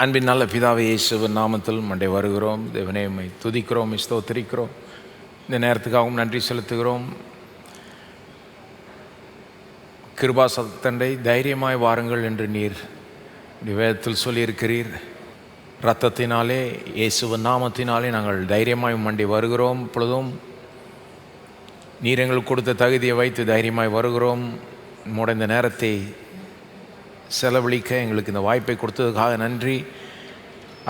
அன்பின் நல்ல பிதாவே இயேசுவின் நாமத்தில் மண்டை வருகிறோம். தேவனே உம்மை துதிக்கிறோம், ஸ்தோத்திரிக்கிறோம். இந்த நேரத்துக்காகவும் நன்றி செலுத்துகிறோம். கிருபா சத்தண்டை தைரியமாய் வாருங்கள் என்று நீர் வேதத்தில் சொல்லியிருக்கிறீர். இரத்தத்தினாலே இயேசுவின் நாமத்தினாலே நாங்கள் தைரியமாய் மண்டி வருகிறோம். இப்பொழுதும் நீர் எங்களுக்கு கொடுத்த தகுதியை வைத்து தைரியமாய் வருகிறோம். உம்முடைய இந்த நேரத்தை செலவழிக்க எங்களுக்கு இந்த வாய்ப்பை கொடுத்ததுக்காக நன்றி.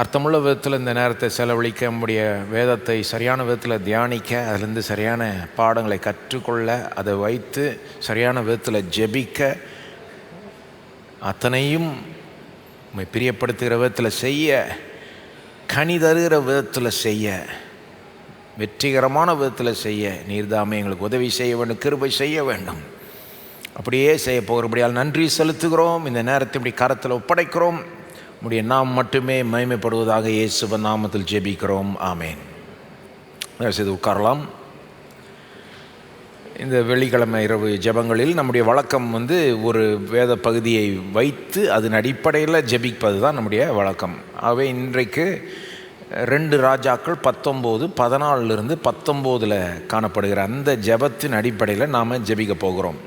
அர்த்தமுள்ள விதத்தில் இந்த நேரத்தை செலவழிக்க, நம்முடைய வேதத்தை சரியான விதத்தில் தியானிக்க, அதிலிருந்து சரியான பாடங்களை கற்றுக்கொள்ள, அதை வைத்து சரியான விதத்தில் ஜெபிக்க, அத்தனையும் உம்மை பிரியப்படுத்துகிற விதத்தில் செய்ய, கனி தருகிற விதத்தில் செய்ய, வெற்றிகரமான விதத்தில் செய்ய நீர்தாமே எங்களுக்கு உதவி செய்ய வேண்டும், கிருபை செய்ய வேண்டும். அப்படியே செய்ய போகிறபடியால் நன்றி செலுத்துகிறோம். இந்த நேரத்தை இப்படி கரத்தில் ஒப்படைக்கிறோம். உம்முடைய நாம் மட்டுமே மகிமைப்படுவதாக இயேசுவின் நாமத்தில் ஜெபிக்கிறோம். ஆமேன். செய்து உட்காரலாம். இந்த வெள்ளிக்கிழமை இரவு ஜெபங்களில் நம்முடைய வழக்கம் ஒரு வேத பகுதியை வைத்து அதன் அடிப்படையில் ஜெபிப்பது தான் நம்முடைய வழக்கம். ஆகவே இன்றைக்கு 2 ராஜாக்கள் 19, 14 19 காணப்படுகிற அந்த ஜெபத்தின் அடிப்படையில் நாம் ஜெபிக்க போகிறோம்.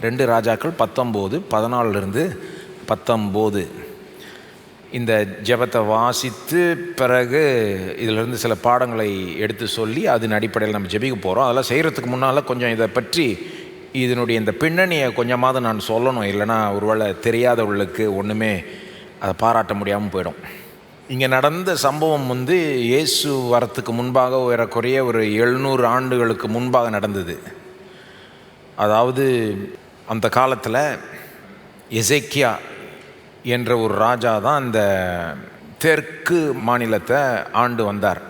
2 ராஜாக்கள் 19, 14 19 இந்த ஜெபத்தை வாசித்து பிறகு இதிலிருந்து சில பாடங்களை எடுத்து சொல்லி அதன் அடிப்படையில் நம்ம ஜெபிக்க போகிறோம். அதெல்லாம் செய்கிறதுக்கு முன்னால் கொஞ்சம் இதை பற்றி இதனுடைய இந்த பின்னணியை கொஞ்சமாவது நான் சொல்லணும். இல்லைனா ஒருவேளை தெரியாதவர்களுக்கு ஒன்றுமே அதை பாராட்ட முடியாமல் போயிடும். இங்கே நடந்த சம்பவம் இயேசு வரத்துக்கு முன்பாக ஏறக்குறைய ஒரு 700 ஆண்டுகளுக்கு முன்பாக நடந்தது. அதாவது அந்த காலத்தில் எசேக்கியா என்ற ஒரு ராஜா தான் அந்த தெற்கு மாநிலத்தை ஆண்டு வந்தார்.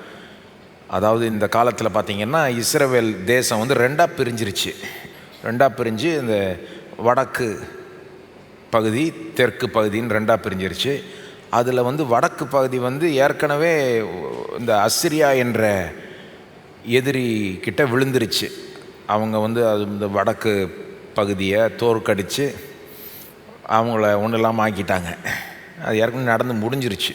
அதாவது இந்த காலத்தில் பார்த்திங்கன்னா இஸ்ரவேல் தேசம் 2ஆக பிரிஞ்சிருச்சு. 2ஆக பிரிஞ்சு இந்த வடக்கு பகுதி தெற்கு பகுதின்னு 2ஆக பிரிஞ்சிருச்சு. அதில் வடக்கு பகுதி ஏற்கனவே இந்த அசிரியா என்ற எதிரி கிட்ட விழுந்துருச்சு. அவங்க அது இந்த வடக்கு பகுதியை தோற்கடித்து அவங்கள ஒன்றும் இல்லாமல் ஆக்கிட்டாங்க. அது ஏற்கனவே நடந்து முடிஞ்சிருச்சு.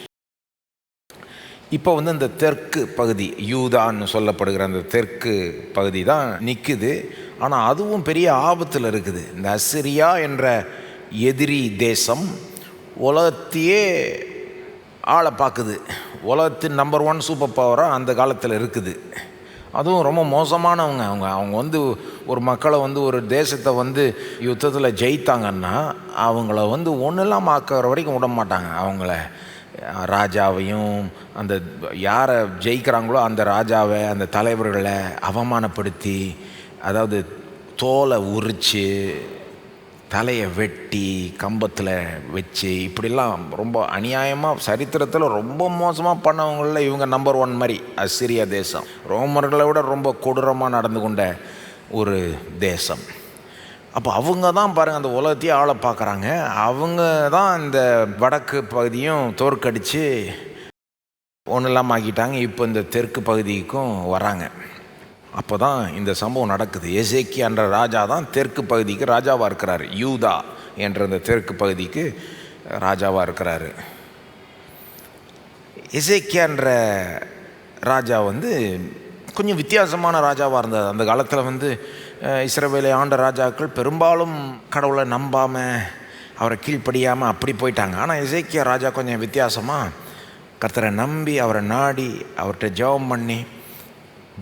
இப்போ இந்த தெற்கு பகுதி, யூதான்னு சொல்லப்படுகிற அந்த தெற்கு பகுதி தான் நிற்குது. ஆனால் அதுவும் பெரிய ஆபத்தில் இருக்குது. இந்த அசிரியா என்ற எதிரி தேசம் உலகத்தையே ஆளை பார்க்குது. உலகத்தின் நம்பர் 1 சூப்பர் பவராக அந்த காலத்தில் இருக்குது. அதுவும் ரொம்ப மோசமானவங்க. அவங்க ஒரு மக்களை ஒரு தேசத்தை யுத்தத்தில் ஜெயித்தாங்கன்னா அவங்கள ஒன்றும் இல்லாமல் ஆக்கிற வரைக்கும் விட மாட்டாங்க. அவங்கள ராஜாவையும் அந்த யாரை ஜெயிக்கிறாங்களோ அந்த ராஜாவை, அந்த தலைவர்களை அவமானப்படுத்தி, அதாவது தோலை உரித்து தலையை வெட்டி கம்பத்தில் வச்சு இப்படிலாம் ரொம்ப அநியாயமாக சரித்திரத்தில் ரொம்ப மோசமாக பண்ணவங்களில் இவங்க நம்பர் 1 மாதிரி. அசிரியா தேசம் ரோமர்களை விட ரொம்ப கொடூரமாக நடந்து கொண்ட ஒரு தேசம். அப்போ அவங்க தான் பாருங்கள் அந்த உலகத்தையே ஆளை பார்க்குறாங்க. அவங்க தான் இந்த வடக்கு பகுதியும் தோற்கடித்து ஒன்றும் இல்லாமல் ஆக்கிட்டாங்க. இப்போ இந்த தெற்கு பகுதிக்கும் வராங்க. அப்போ தான் இந்த சம்பவம் நடக்குது. எசேக்கியா என்ற ராஜா தான் தெற்கு பகுதிக்கு ராஜாவாக இருக்கிறார். யூதா என்ற இந்த தெற்கு பகுதிக்கு ராஜாவாக இருக்கிறாரு. எசேக்கியா என்ற ராஜா கொஞ்சம் வித்தியாசமான ராஜாவாக இருந்தார். அந்த காலத்தில் இஸ்ரவேலை ஆண்ட ராஜாக்கள் பெரும்பாலும் கடவுளை நம்பாமல் அவரை கீழ்ப்படியாமல் அப்படி போயிட்டாங்க. ஆனால் எசேக்கியா ராஜா கொஞ்சம் வித்தியாசமாக கர்த்தரை நம்பி அவரை நாடி அவர்கிட்ட ஜெபம் பண்ணி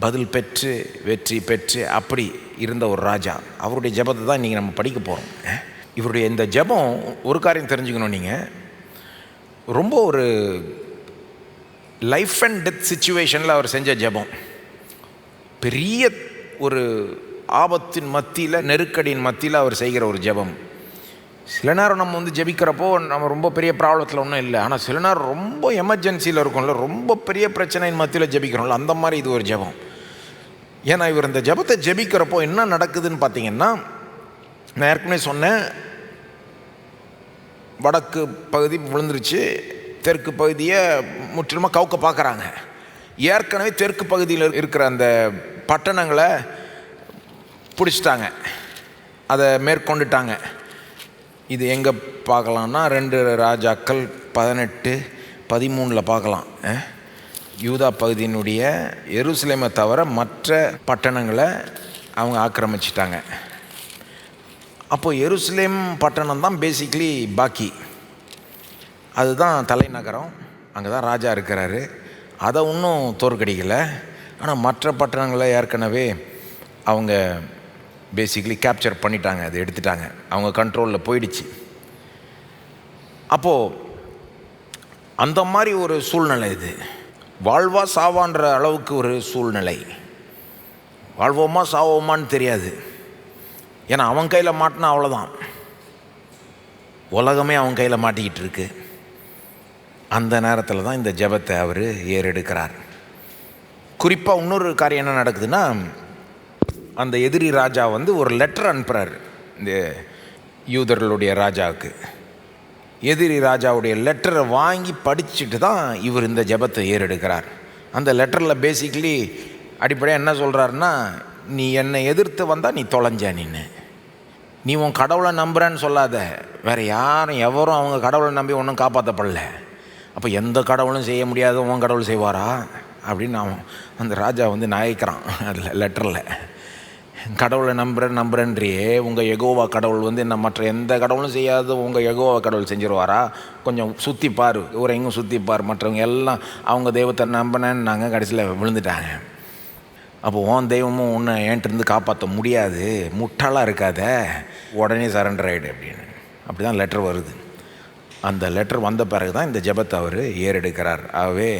பதில் பெற்று வெற்றி பெற்று அப்படி இருந்த ஒரு ராஜா. அவருடைய ஜெபத்தை தான் இன்றைக்கி நம்ம படிக்க போகிறோம். இவருடைய இந்த ஜெபம் ஒரு காரியம் தெரிஞ்சுக்கணும். நீங்கள் ரொம்ப ஒரு லைஃப் அண்ட் டெத் சிச்சுவேஷனில் அவர் செஞ்ச ஜெபம். பெரிய ஒரு ஆபத்தின் மத்தியில், நெருக்கடியின் மத்தியில் அவர் செய்கிற ஒரு ஜெபம். சில நேரம் நம்ம ஜெபிக்கிறப்போ நம்ம ரொம்ப பெரிய ப்ராப்ளத்தில் ஒன்றும் இல்லை. ஆனால் சில நேரம் ரொம்ப எமர்ஜென்சியில் இருக்கும்ல, ரொம்ப பெரிய பிரச்சனையின் மத்தியில் ஜெபிக்கிறோம்ல, அந்த மாதிரி இது ஒரு ஜெபம். ஏன்னா இவர் இந்த ஜெபத்தை ஜெபிக்கிறப்போ என்ன நடக்குதுன்னு பார்த்தீங்கன்னா, நான் ஏற்கனவே சொன்னேன், வடக்கு பகுதி விழுந்துருச்சு, தெற்கு பகுதியை முற்றிலுமாக கவுக்க பார்க்குறாங்க. ஏற்கனவே தெற்கு பகுதியில் இருக்கிற அந்த பட்டணங்களை பிடிச்சிட்டாங்க, அதை மேற்கொண்டுட்டாங்க. இது எங்கே பார்க்கலான்னா 2 ராஜாக்கள் 18, 13 பார்க்கலாம். யூதா பகுதியினுடைய எருசலேமை தவிர மற்ற பட்டணங்களை அவங்க ஆக்கிரமிச்சிட்டாங்க. அப்போது எருசலேம் பட்டணம் தான் பேசிக்லி பாக்கி, அதுதான் தலைநகரம், அங்கே தான் ராஜா இருக்கிறாரு. அதை இன்னும் தோற்கடிக்கலை. ஆனால் மற்ற பட்டணங்களை ஏற்கனவே அவங்க பேசிக்லி கேப்சர் பண்ணிட்டாங்க, அதை எடுத்துட்டாங்க, அவங்க கண்ட்ரோலில் போயிடுச்சு. அப்போது அந்த மாதிரி ஒரு சூழ்நிலை இது. வாழ்வா சாவான்ற அளவுக்கு ஒரு சூழ்நிலை. வாழ்வோமா சாவோமான்னு தெரியாது. ஏன்னா அவன் கையில் மாட்டினா அவ்வளோதான், உலகமே அவன் கையில் மாட்டிக்கிட்டு இருக்கு. அந்த நேரத்தில் தான் இந்த ஜெபத்தை அவர் ஏறெடுக்கிறார். குறிப்பாக இன்னொரு காரியம் என்ன நடக்குதுன்னா, அந்த எதிரி ராஜா ஒரு லெட்டர் அனுப்புகிறார் இந்த யூதர்களுடைய ராஜாவுக்கு. எதிரி ராஜாவுடைய லெட்டரை வாங்கி படிச்சுட்டு தான் இவர் இந்த ஜெபத்தை ஏறெடுக்கிறார். அந்த லெட்டரில் பேசிக்லி அடிப்படையாக என்ன சொல்கிறாருன்னா, நீ என்னை எதிர்த்து வந்தால் நீ தொலைஞ்ச, நீ உன் கடவுளை நம்புறேன்னு சொல்லாத. வேறு யாரும் எவரும் அவங்க கடவுளை நம்பி ஒன்றும் காப்பாற்றப்படல. அப்போ எந்த கடவுளும் செய்ய முடியாத உன் கடவுள் செய்வாரா அப்படின்னு அவன் அந்த ராஜா நகைக்கிறான் அதில் லெட்டரில். கடவுளை நம்புறேன்றியே, உங்கள் யெகோவா கடவுள் என்ன மற்ற எந்த கடவுளும் செய்யாத உங்கள் யெகோவா கடவுள் செஞ்சிருவாரா? கொஞ்சம் சுற்றிப்பார், ஊரெங்கும் சுற்றிப்பார், மற்றவங்க எல்லாம் அவங்க தெய்வத்தை நம்பினேன்னு நாங்கள் கடைசியில் விழுந்துட்டாங்க. அப்போ உன் தெய்வமும் உன்னை என்கிட்டருந்து காப்பாற்ற முடியாது, முட்டாளாக இருக்காத, உடனே சரண்டர் ஆகிடு அப்படின்னு. அப்படி தான் லெட்டர் வருது. அந்த லெட்டர் வந்த பிறகு தான் இந்த ஜெபத்தை அவர் ஏறெடுக்கிறார். ஆகவே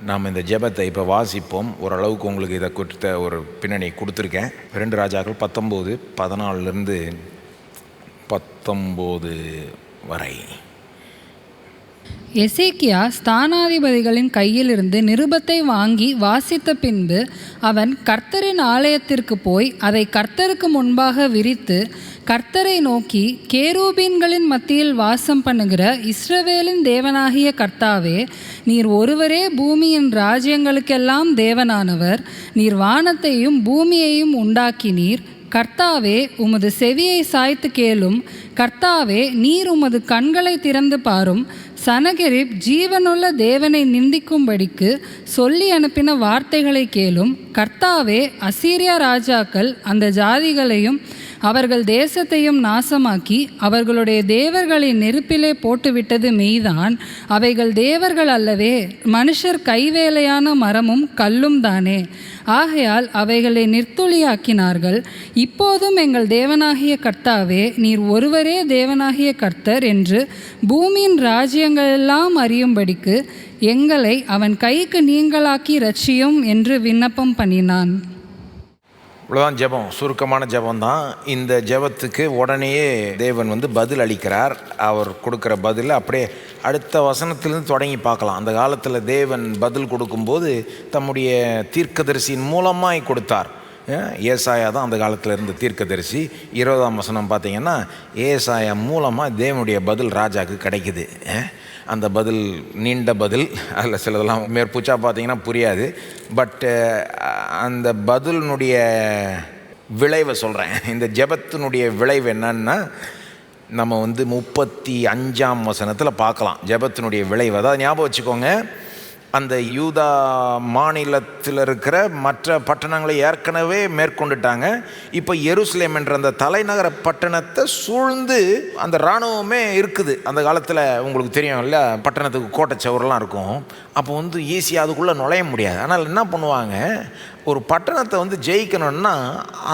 நாம் இந்த ஜெபத்தை இப்போ வாசிப்போம். ஓரளவுக்கு உங்களுக்கு இதை கொடுத்த ஒரு பின்னணி கொடுத்துருக்கேன். 2 ராஜாக்கள் 19:14 19 வரை. எசேக்கியா ஸ்தானாதிபதிகளின் கையிலிருந்து நிருபத்தை வாங்கி வாசித்த பின்பு அவன் கர்த்தரின் ஆலயத்திற்கு போய் அதை கர்த்தருக்கு முன்பாக விரித்து கர்த்தரை நோக்கி, கேரூபீன்களின் மத்தியில் வாசம் பண்ணுகிற இஸ்ரவேலின் தேவனாகிய கர்த்தாவே, நீர் ஒருவரே பூமியின் ராஜ்யங்களுக்கெல்லாம் தேவனானவர். நீர் வானத்தையும் பூமியையும் உண்டாக்கினீர். கர்த்தாவே, உமது செவியை சாய்த்து கேளும். கர்த்தாவே, நீர் உமது கண்களை திறந்து பாரும். சனகெரிப் ஜீவனுள்ள தேவனை நிந்திக்கும்படிக்கு சொல்லி அனுப்பின வார்த்தைகளை கேளும். கர்த்தாவே, அசீரியா ராஜாக்கள் அந்த ஜாதிகளையும் அவர்கள் தேசத்தையும் நாசமாக்கி அவர்களுடைய தேவர்களை நெருப்பிலே போட்டுவிட்டது மெய்தான். அவைகள் தேவர்கள் அல்லவே, மனுஷர் கைவேலையான மரமும் கல்லும் தானே. ஆகையால் அவைகளை நிர்த்துளியாக்கினார்கள். இப்போதும் எங்கள் தேவனாகிய கர்த்தாவே, நீர் ஒருவரே தேவனாகிய கர்த்தர் என்று பூமியின் ராஜ்யங்களெல்லாம் அறியும்படிக்கு எங்களை அவன் கைக்கு நீங்களாக்கி இரட்சியும் என்று விண்ணப்பம் பண்ணினான். இவ்வளோதான் ஜெபம், சுருக்கமான ஜெபம்தான். இந்த ஜெபத்துக்கு உடனேயே தேவன் பதில் அளிக்கிறார். அவர் கொடுக்குற பதில் அப்படியே அடுத்த வசனத்திலேருந்து தொடங்கி பார்க்கலாம். அந்த காலத்தில் தேவன் பதில் கொடுக்கும்போது தம்முடைய தீர்க்கதரிசியின் மூலமாய் கொடுத்தார். ஏசாயா தான் அந்த காலத்தில் இருந்த தீர்க்கதரிசி. 20ஆம் வசனம் பார்த்தீங்கன்னா ஏசாயா மூலமாக தேவனுடைய பதில் ராஜாவுக்கு கிடைக்குது. அந்த பதில் நீண்ட பதில், அதில் சிலதெல்லாம் மேற்பூச்சா பார்த்தீங்கன்னா புரியாது. பட்டு அந்த பதிலினுடைய விளைவை சொல்கிறேன். இந்த ஜெபத்தினுடைய விளைவு என்னன்னா, நம்ம 35ஆம் வசனத்தில் பார்க்கலாம் ஜெபத்தினுடைய விளைவு. அதாவது ஞாபகம் வச்சுக்கோங்க, அந்த யூதா மாநிலத்தில் இருக்கிற மற்ற பட்டணங்களை ஏற்கனவே மேற்கொண்டுட்டாங்க. இப்போ எருசலேம் என்ற அந்த தலைநகர பட்டணத்தை சூழ்ந்து அந்த இராணுவமே இருக்குது. அந்த காலத்தில் உங்களுக்கு தெரியும் இல்லை, பட்டணத்துக்கு கோட்டை சவரெலாம் இருக்கும். அப்போ ஈஸியாக அதுக்குள்ளே நுழைய முடியாது. ஆனால் என்ன பண்ணுவாங்க, ஒரு பட்டணத்தை ஜெயிக்கணும்னா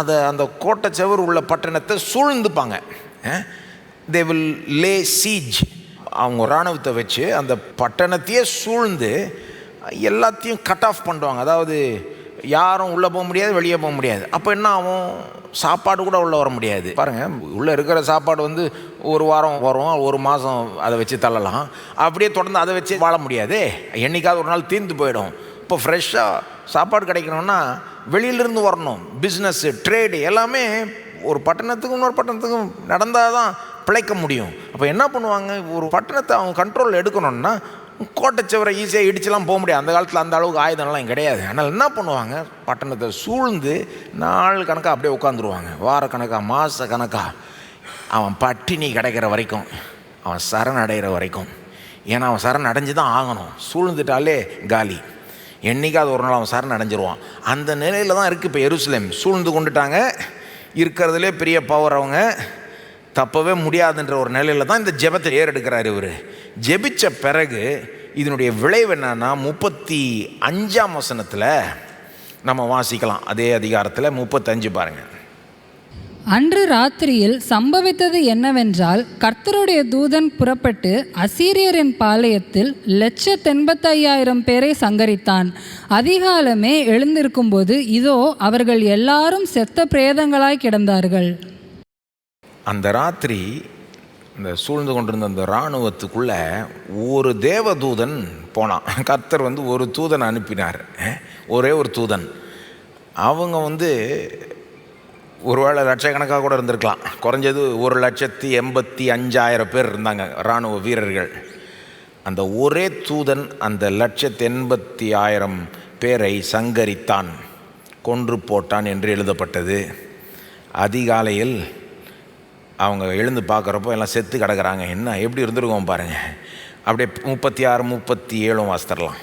அதை அந்த கோட்டை சவர் உள்ள பட்டணத்தை சூழ்ந்துப்பாங்க. தே வில் லே சீஜ். அவங்க இராணுவத்தை வச்சு அந்த பட்டணத்தையே சூழ்ந்து எல்லாத்தையும் கட் ஆஃப் பண்ணுவாங்க. அதாவது யாரும் உள்ளே போக முடியாது, வெளியே போக முடியாது. அப்போ என்ன ஆகும், சாப்பாடு கூட உள்ளே வர முடியாது. பாருங்கள், உள்ளே இருக்கிற சாப்பாடு ஒரு வாரம் வரும், ஒரு மாதம் அதை வச்சு தள்ளலாம். அப்படியே தொடர்ந்து அதை வச்சு வாழ முடியாது, என்றைக்காவது ஒரு நாள் தீர்ந்து போயிடும். இப்போ ஃப்ரெஷ்ஷாக சாப்பாடு கிடைக்கணும்னா வெளியிலிருந்து வரணும். பிஸ்னஸ்ஸு, ட்ரேடு எல்லாமே ஒரு பட்டணத்துக்கும் இன்னொரு பட்டணத்துக்கும் நடந்தால் தான் பிழைக்க முடியும். அப்போ என்ன பண்ணுவாங்க, ஒரு பட்டணத்தை அவங்க கண்ட்ரோல் எடுக்கணும்னா கோட்டைச்சவரை ஈஸியாக இடிச்செல்லாம் போக முடியாது. அந்த காலத்தில் அந்த அளவுக்கு ஆயுதம்லாம் கிடையாது. ஆனால் என்ன பண்ணுவாங்க, பட்டணத்தை சூழ்ந்து நாள் கணக்காக அப்படியே உட்காந்துருவாங்க. வார கணக்காக, மாத கணக்காக. அவன் பட்டினி கிடைக்கிற வரைக்கும், அவன் சரணடைகிற வரைக்கும். ஏன்னா அவன் சரண் அடைஞ்சு தான் ஆகணும். சூழ்ந்துட்டாலே காலி. என்றைக்காவது ஒரு நாள் அவன் சரண் அடைஞ்சிருவான். அந்த நிலையில் தான் இருக்குது இப்போ எருசலேம். சூழ்ந்து கொண்டுட்டாங்க, இருக்கிறதுலே பெரிய பவர், அவங்க தப்பவே முடியாதுன்ற ஒரு நிலையில் தான் இந்த ஜெபத்தை ஏறெடுக்கிறார் இவர். ஜெபித்த பிறகு இதனுடைய விளைவு என்னன்னா 35ஆம் வசனத்தில் நம்ம வாசிக்கலாம். அதே அதிகாரத்தில் 35 பாருங்கள். அன்று ராத்திரியில் சம்பவித்தது என்னவென்றால், கர்த்தருடைய தூதன் புறப்பட்டு அசீரியரின் பாளையத்தில் 185,000 பேரை சங்கரித்தான். அதிகாலமே எழுந்திருக்கும்போது இதோ அவர்கள் எல்லாரும் செத்த பிரேதங்களாய் கிடந்தார்கள். அந்த ராத்திரி இந்த சூழ்ந்து கொண்டிருந்த அந்த இராணுவத்துக்குள்ளே ஒரு தேவதூதன் போனான். கர்த்தர் ஒரு தூதன் அனுப்பினார், ஒரே ஒரு தூதன். அவங்க ஒருவேளை லட்சக்கணக்காக கூட இருந்திருக்கலாம். குறைஞ்சது 1,85,000 பேர் இருந்தாங்க இராணுவ வீரர்கள். அந்த ஒரே தூதன் அந்த 1,80,000 பேரை சங்கரித்தான், கொன்று போட்டான் என்று எழுதப்பட்டது. அதிகாலையில் அவங்க எழுந்து பார்க்குறப்போ எல்லாம் செத்து கிடக்கிறாங்க. என்ன எப்படி இருந்திருக்கோம் பாருங்கள். அப்படியே 36, 37 வாசித்தரலாம்.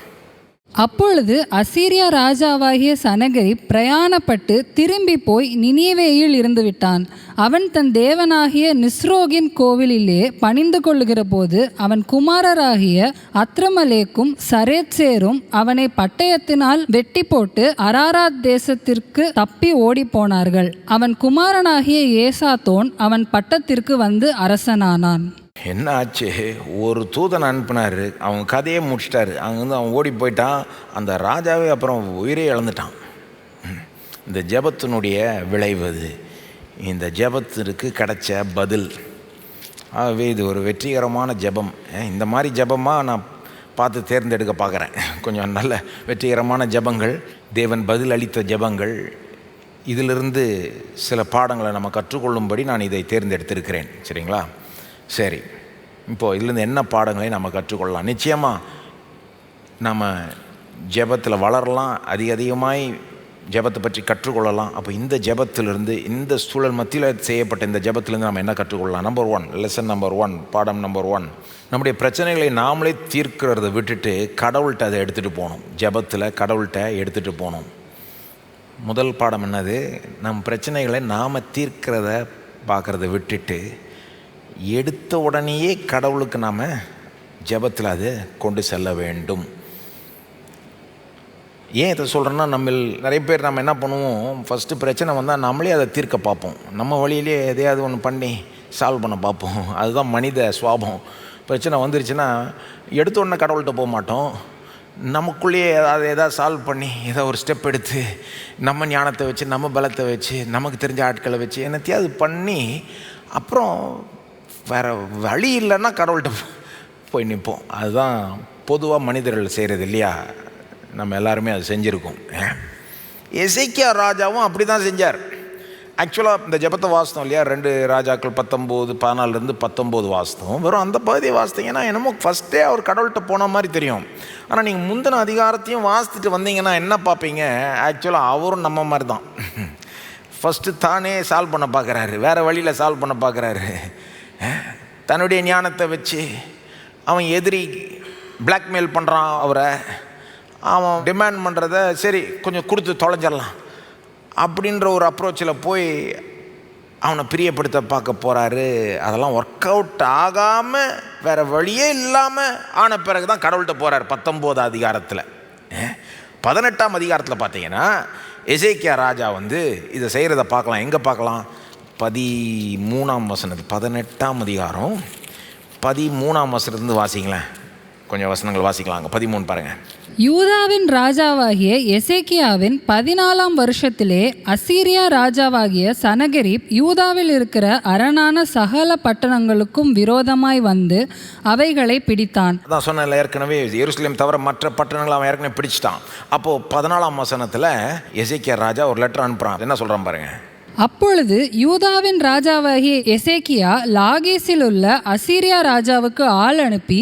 அப்பொழுது அசீரியா ராஜாவாகிய சனகரிப் பிரயாணப்பட்டு திரும்பி போய் நினிவேயில் இருந்து விட்டான். அவன் தன் தேவனாகிய நிஸ்ரோகின் கோவிலிலே பணிந்து கொள்ளுகிற போது அவன் குமாரராகிய அத்ரமலேக்கும் சரேத்சேரும் அவனை பட்டயத்தினால் வெட்டி போட்டு அராராத் தேசத்திற்கு தப்பி ஓடி போனார்கள். அவன் குமாரனாகிய ஏசாத்தோன் அவன் பட்டத்திற்கு அரசனானான். என்ன ஆச்சு? ஒரு தூதன் அனுப்பினார், அவன் கதையே முடிச்சிட்டாரு. அங்கேருந்து அவன் ஓடி போயிட்டான். அந்த ராஜாவே அப்புறம் உயிரே இழந்துட்டான். இந்த ஜெபத்தினுடைய விளைவு அது. இந்த ஜெபத்திற்கு கிடைச்ச பதில். ஆகவே இது ஒரு வெற்றிகரமான ஜெபம். இந்த மாதிரி ஜெபமாக நான் பார்த்து தேர்ந்தெடுக்க பார்க்குறேன். கொஞ்சம் நல்ல வெற்றிகரமான ஜெபங்கள், தேவன் பதில் அளித்த ஜெபங்கள். இதிலிருந்து சில பாடங்களை நம்ம கற்றுக்கொள்ளும்படி நான் இதை தேர்ந்தெடுத்திருக்கிறேன். சரிங்களா? சரி, இப்போது இதுலேருந்து என்ன பாடங்களை நம்ம கற்றுக்கொள்ளலாம்? நிச்சயமாக நம்ம ஜெபத்தில் வளரலாம், அதிகமாய் ஜெபத்தை பற்றி கற்றுக்கொள்ளலாம். அப்போ இந்த ஜெபத்திலிருந்து, இந்த சூழல் மத்தியில் செய்யப்பட்ட இந்த ஜெபத்திலேருந்து நம்ம என்ன கற்றுக்கொள்ளலாம்? நம்பர் 1, லெசன் நம்பர் 1, பாடம் நம்பர் 1, நம்முடைய பிரச்சனைகளை நாமளே தீர்க்கிறத விட்டுட்டு கடவுள்கிட்ட அதை எடுத்துகிட்டு போகணும். ஜெபத்தில் கடவுள்கிட்ட எடுத்துகிட்டு போகணும். முதல் பாடம் என்னது? நம் பிரச்சனைகளை நாம் தீர்க்கிறத பார்க்குறத விட்டுட்டு எடுத்த உடனேயே கடவுளுக்கு நாம் ஜெபத்தில் அதை கொண்டு செல்ல வேண்டும். ஏன் இதை சொல்கிறேன்னா, நம்ம நிறைய பேர் நம்ம என்ன பண்ணுவோம், ஃபஸ்ட்டு பிரச்சனை வந்தால் நம்மளே அதை தீர்க்க பார்ப்போம். நம்ம வழியிலே எதையாவது ஒன்று பண்ணி சால்வ் பண்ண பார்ப்போம். அதுதான் மனித சுவாபம். பிரச்சனை வந்துருச்சுன்னா எடுத்த உடனே கடவுள்கிட்ட போக மாட்டோம். நமக்குள்ளேயே ஏதாவது சால்வ் பண்ணி ஏதாவது ஒரு ஸ்டெப் எடுத்து நம்ம ஞானத்தை வச்சு, நம்ம பலத்தை வச்சு, நமக்கு தெரிஞ்ச ஆட்களை வச்சு என்னத்தையாவது பண்ணி அப்புறம் வேறு வழி இல்லைன்னா கடவுள்கிட்ட போய் நிற்போம். அதுதான் பொதுவாக மனிதர்கள் செய்கிறது இல்லையா? நம்ம எல்லாருமே அது செஞ்சுருக்கோம். எசேக்கியா ராஜாவும் அப்படி தான் செஞ்சார். ஆக்சுவலாக இந்த ஜெபத்தை வாசித்தோம் இல்லையா? 2 ராஜாக்கள் 19, 14-19 வாசித்தோம். வெறும் அந்த பகுதியை வாசித்தீங்கன்னா என்னமோ ஃபஸ்ட்டே அவர் கடவுள்கிட்ட போன மாதிரி தெரியும். ஆனால் நீங்கள் முந்தின அதிகாரத்தையும் வாசித்துட்டு வந்தீங்கன்னா என்ன பார்ப்பீங்க? ஆக்சுவலாக அவரும் நம்ம மாதிரி தான். ஃபஸ்ட்டு தானே சால்வ் பண்ண பார்க்குறாரு, வேறு வழியில் சால்வ் பண்ண பார்க்குறாரு. தன்னுடைய ஞானத்தை வச்சு அவன் எதிரி பிளாக்மெயில் பண்ணுறான் அவரை. அவன் டிமாண்ட் பண்ணுறத சரி கொஞ்சம் கொடுத்து தொலைஞ்சிடலாம் அப்படின்ற ஒரு அப்ரோச்சில் போய் அவனை பிரியப்படுத்த பார்க்க போகிறாரு. அதெல்லாம் ஒர்க் அவுட் ஆகாமல் வேறு வழியே இல்லாமல் ஆன பிறகு தான் கடவுள்கிட்ட போகிறார். 19 அதிகாரத்தில். 18ஆம் அதிகாரத்தில் பார்த்தீங்கன்னா எசேக்கியா ராஜா இதை செய்கிறத பார்க்கலாம். எங்கே பார்க்கலாம்? 13ஆம் வசனம். 18ஆம் அதிகாரம் 13ஆம் வசனத்துலேருந்து வாசிங்களேன். கொஞ்சம் வசனங்கள் வாசிக்கலாங்க. 13 பாருங்கள். யூதாவின் ராஜாவாகிய எசேக்கியாவின் 14ஆம் வருஷத்திலே அசீரியா ராஜாவாகிய சனகரிப் யூதாவில் இருக்கிற அரணான சகல பட்டணங்களுக்கும் விரோதமாய் அவைகளை பிடித்தான். அதான் சொன்ன ஏற்கனவே எருசலேம் தவிர மற்ற பட்டணங்களை அவன் ஏற்கனவே பிடிச்சிட்டான். அப்போது 14ஆம் வசனத்தில் எசேக்கியா ராஜா ஒரு லெட்டர் அனுப்புகிறான். என்ன சொல்கிறான் பாருங்கள். அப்பொழுது யூதாவின் ராஜாவாகிய எசேக்கியா லாகீசில் உள்ள அசீரியா ராஜாவுக்கு ஆள் அனுப்பி,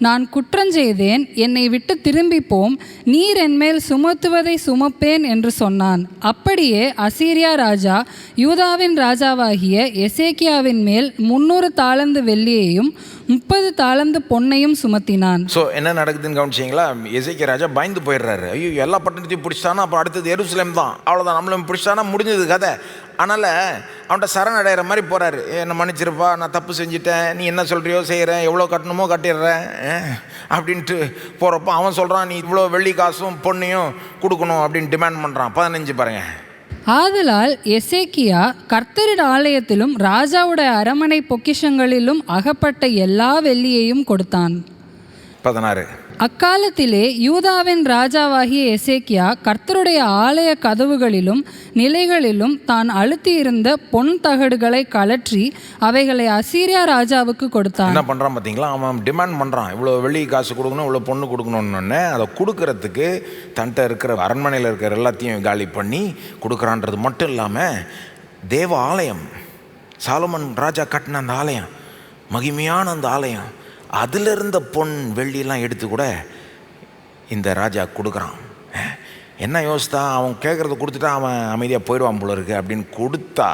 நான் குற்றஞ்செய்தேன், என்னை விட்டு திரும்பி போம், நீர் என்மேல் சுமத்துவதை சுமப்பேன் என்று சொன்னான். அப்படியே அசீரியா ராஜா யூதாவின் ராஜாவாகிய எசேக்கியாவின் மேல் 300 தாலந்து வெள்ளியையும் 30 தாலந்து பொன்னையும் சுமத்தினான். ஸோ என்ன நடக்குதுன்னு கவனிச்சிங்களா? எசேக்கியா ராஜா பயந்து போயிடுறாரு. ஐயோ, எல்லா பட்டணத்தையும் பிடிச்சிட்டானா, அப்போ அடுத்தது எருசலேம் தான், அவ்வளோதான், நம்மளும் பிடிச்சிட்டானா முடிஞ்சது கதை. அதனால் அவன்கிட்ட சரணடைகிற மாதிரி போகிறாரு. என்னை மன்னிச்சிருப்பா, நான் தப்பு செஞ்சுட்டேன், நீ என்ன சொல்கிறியோ செய்கிறேன், எவ்வளோ கட்டணுமோ கட்டிடுறேன் அப்படின்ட்டு போகிறப்போ அவன் சொல்கிறான், நீ இவ்வளோ வெள்ளி காசும் பொண்ணையும் கொடுக்கணும் அப்படின்னு டிமாண்ட் பண்ணுறான். 15 பாருங்கள். ஆதலால் எசேக்கியா கர்த்தரின் ஆலயத்திலும் ராஜாவுடைய அரமனை பொக்கிஷங்களிலும் அகப்பட்ட எல்லா வெள்ளியையும் கொடுத்தான். 16. அக்காலத்திலே யூதாவின் ராஜாவாகிய எசேக்கியா கர்த்தருடைய ஆலய கதவுகளிலும் நிலைகளிலும் தான் அழுத்தியிருந்த பொன் தகடுகளை கலற்றி அவைகளை அசீரியா ராஜாவுக்கு கொடுத்தான். என்ன பண்ணுறான் பார்த்தீங்களா? அவன் டிமாண்ட் பண்ணுறான், இவ்வளோ வெள்ளி காசு கொடுக்கணும், இவ்வளோ பொண்ணு கொடுக்கணுன்னு. அதை கொடுக்கறதுக்கு தன்ட்ட இருக்கிற அரண்மனையில் இருக்கிற எல்லாத்தையும் காலி பண்ணி கொடுக்குறான்றது மட்டும் இல்லாமல், தேவ ஆலயம், சாலமன் ராஜா கட்டின அந்த ஆலயம், மகிமையான அந்த ஆலயம், அதில் இருந்த பொன் வெள்ளியெல்லாம் எடுத்து கூட இந்த ராஜா கொடுக்குறான். என்ன யோசித்தா? அவன் கேட்குறத கொடுத்துட்டா அவன் அமைதியாக போயிடுவான் போல இருக்கு அப்படின்னு கொடுத்தா,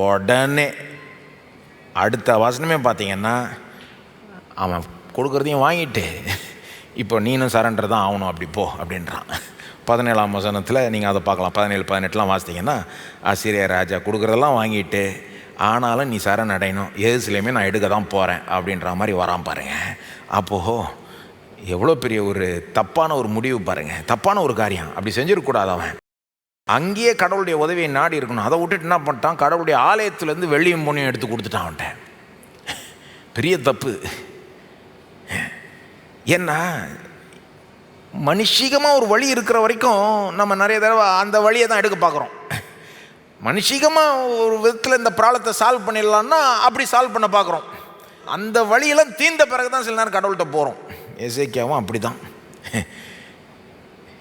உடனே அடுத்த வசனமே பார்த்தீங்கன்னா, அவன் கொடுக்குறதையும் வாங்கிட்டு இப்போ நீனும் சரண்டர் தான் ஆகணும், அப்படி போ அப்படின்றான். 17ஆம் வசனத்தில் நீங்கள் அதை பார்க்கலாம். 17, 18 வாசித்தீங்கன்னா, அசீரியா ராஜா கொடுக்குறதெல்லாம் வாங்கிட்டு, ஆனாலும் நீ சரண் அடையணும், எருசலேமே நான் எடுக்க தான் போகிறேன் அப்படின்ற மாதிரி வரான் பாருங்க. அப்போது எவ்வளோ பெரிய ஒரு தப்பான ஒரு முடிவு பாருங்கள், தப்பான ஒரு காரியம். அப்படி செஞ்சிடக்கூடாது. அவன் அங்கேயே கடவுளுடைய உதவியை நாடி இருக்கணும். அதை விட்டுட்டு என்ன பண்ணிட்டான்? கடவுளுடைய ஆலயத்துலேருந்து வெள்ளியும் பொண்ணையும் எடுத்து கொடுத்துட்டான் அவன்கிட்ட. பெரிய தப்பு. ஏன்னா மனுஷிகமாக ஒரு வழி இருக்கிற வரைக்கும் நம்ம நிறைய தடவை அந்த வழியை தான் எடுக்க பார்க்குறோம். மனுஷிகமாக ஒரு விதத்தில் இந்த ப்ராப்ளத்தை சால்வ் பண்ணிடலான்னா அப்படி சால்வ் பண்ண பார்க்குறோம். அந்த வழியெல்லாம் தீர்ந்த பிறகு தான் சில நேரம் கடவுள்கிட்ட போகிறோம். எசேக்கியாவும் அப்படி தான்.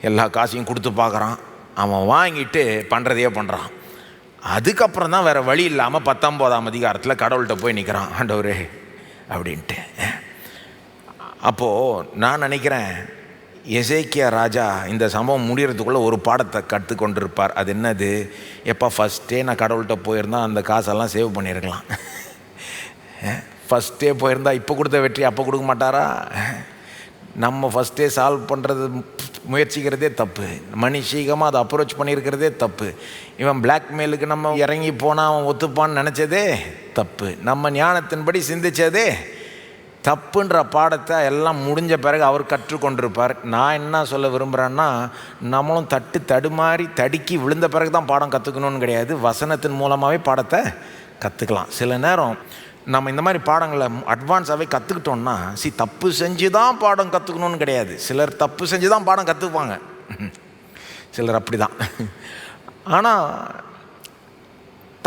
எல்லா காசையும் கொடுத்து பார்க்குறான், அவன் வாங்கிட்டு பண்ணுறதையே பண்ணுறான். அதுக்கப்புறம் தான் வேறு வழி இல்லாமல் 19ஆம் அதிகாரத்தில் கடவுள்கிட்ட போய் நிற்கிறான், ஆண்டவரே அப்படின்ட்டு. அப்போது நான் நினைக்கிறேன், எசேக்கியா ராஜா இந்த சம்பவம் முடிகிறதுக்குள்ளே ஒரு பாடத்தை கற்றுக்கொண்டிருப்பார். அது என்னது? எப்போ ஃபஸ்ட்டே நான் கடவுள்கிட்ட போயிருந்தால் அந்த காசெல்லாம் சேவ் பண்ணியிருக்கலாம். ஃபஸ்ட்டே போயிருந்தால் இப்போ கொடுத்த வெற்றி அப்போ கொடுக்க மாட்டாரா? நம்ம ஃபஸ்ட்டே சால்வ் பண்ணுறது முயற்சிக்கிறதே தப்பு. மனுஷீகமாக அதை அப்ரோச் பண்ணியிருக்கிறதே தப்பு. இவன் பிளாக்மெயிலுக்கு நம்ம இறங்கி போனால் அவன் ஒத்துப்பான்னு நினச்சதே தப்பு. நம்ம ஞானத்தின்படி சிந்தித்ததே தப்புன்ற பாடத்தை எல்லாம் முடிஞ்ச பிறகு அவர் கற்றுக்கொண்டிருப்பார். நான் என்ன சொல்ல விரும்புகிறேன்னா, நம்மளும் தடுமாறி தடுக்கி விழுந்த பிறகு தான் பாடம் கற்றுக்கணும்னு கிடையாது, வசனத்தின் மூலமாகவே பாடத்தை கற்றுக்கலாம். சில நேரம் நம்ம இந்த மாதிரி பாடங்களை அட்வான்ஸாகவே கற்றுக்கிட்டோம்னா, தப்பு செஞ்சு தான் பாடம் கற்றுக்கணும்னு கிடையாது. சிலர் தப்பு செஞ்சு தான் பாடம் கற்றுப்பாங்க, சிலர் அப்படி தான். ஆனால்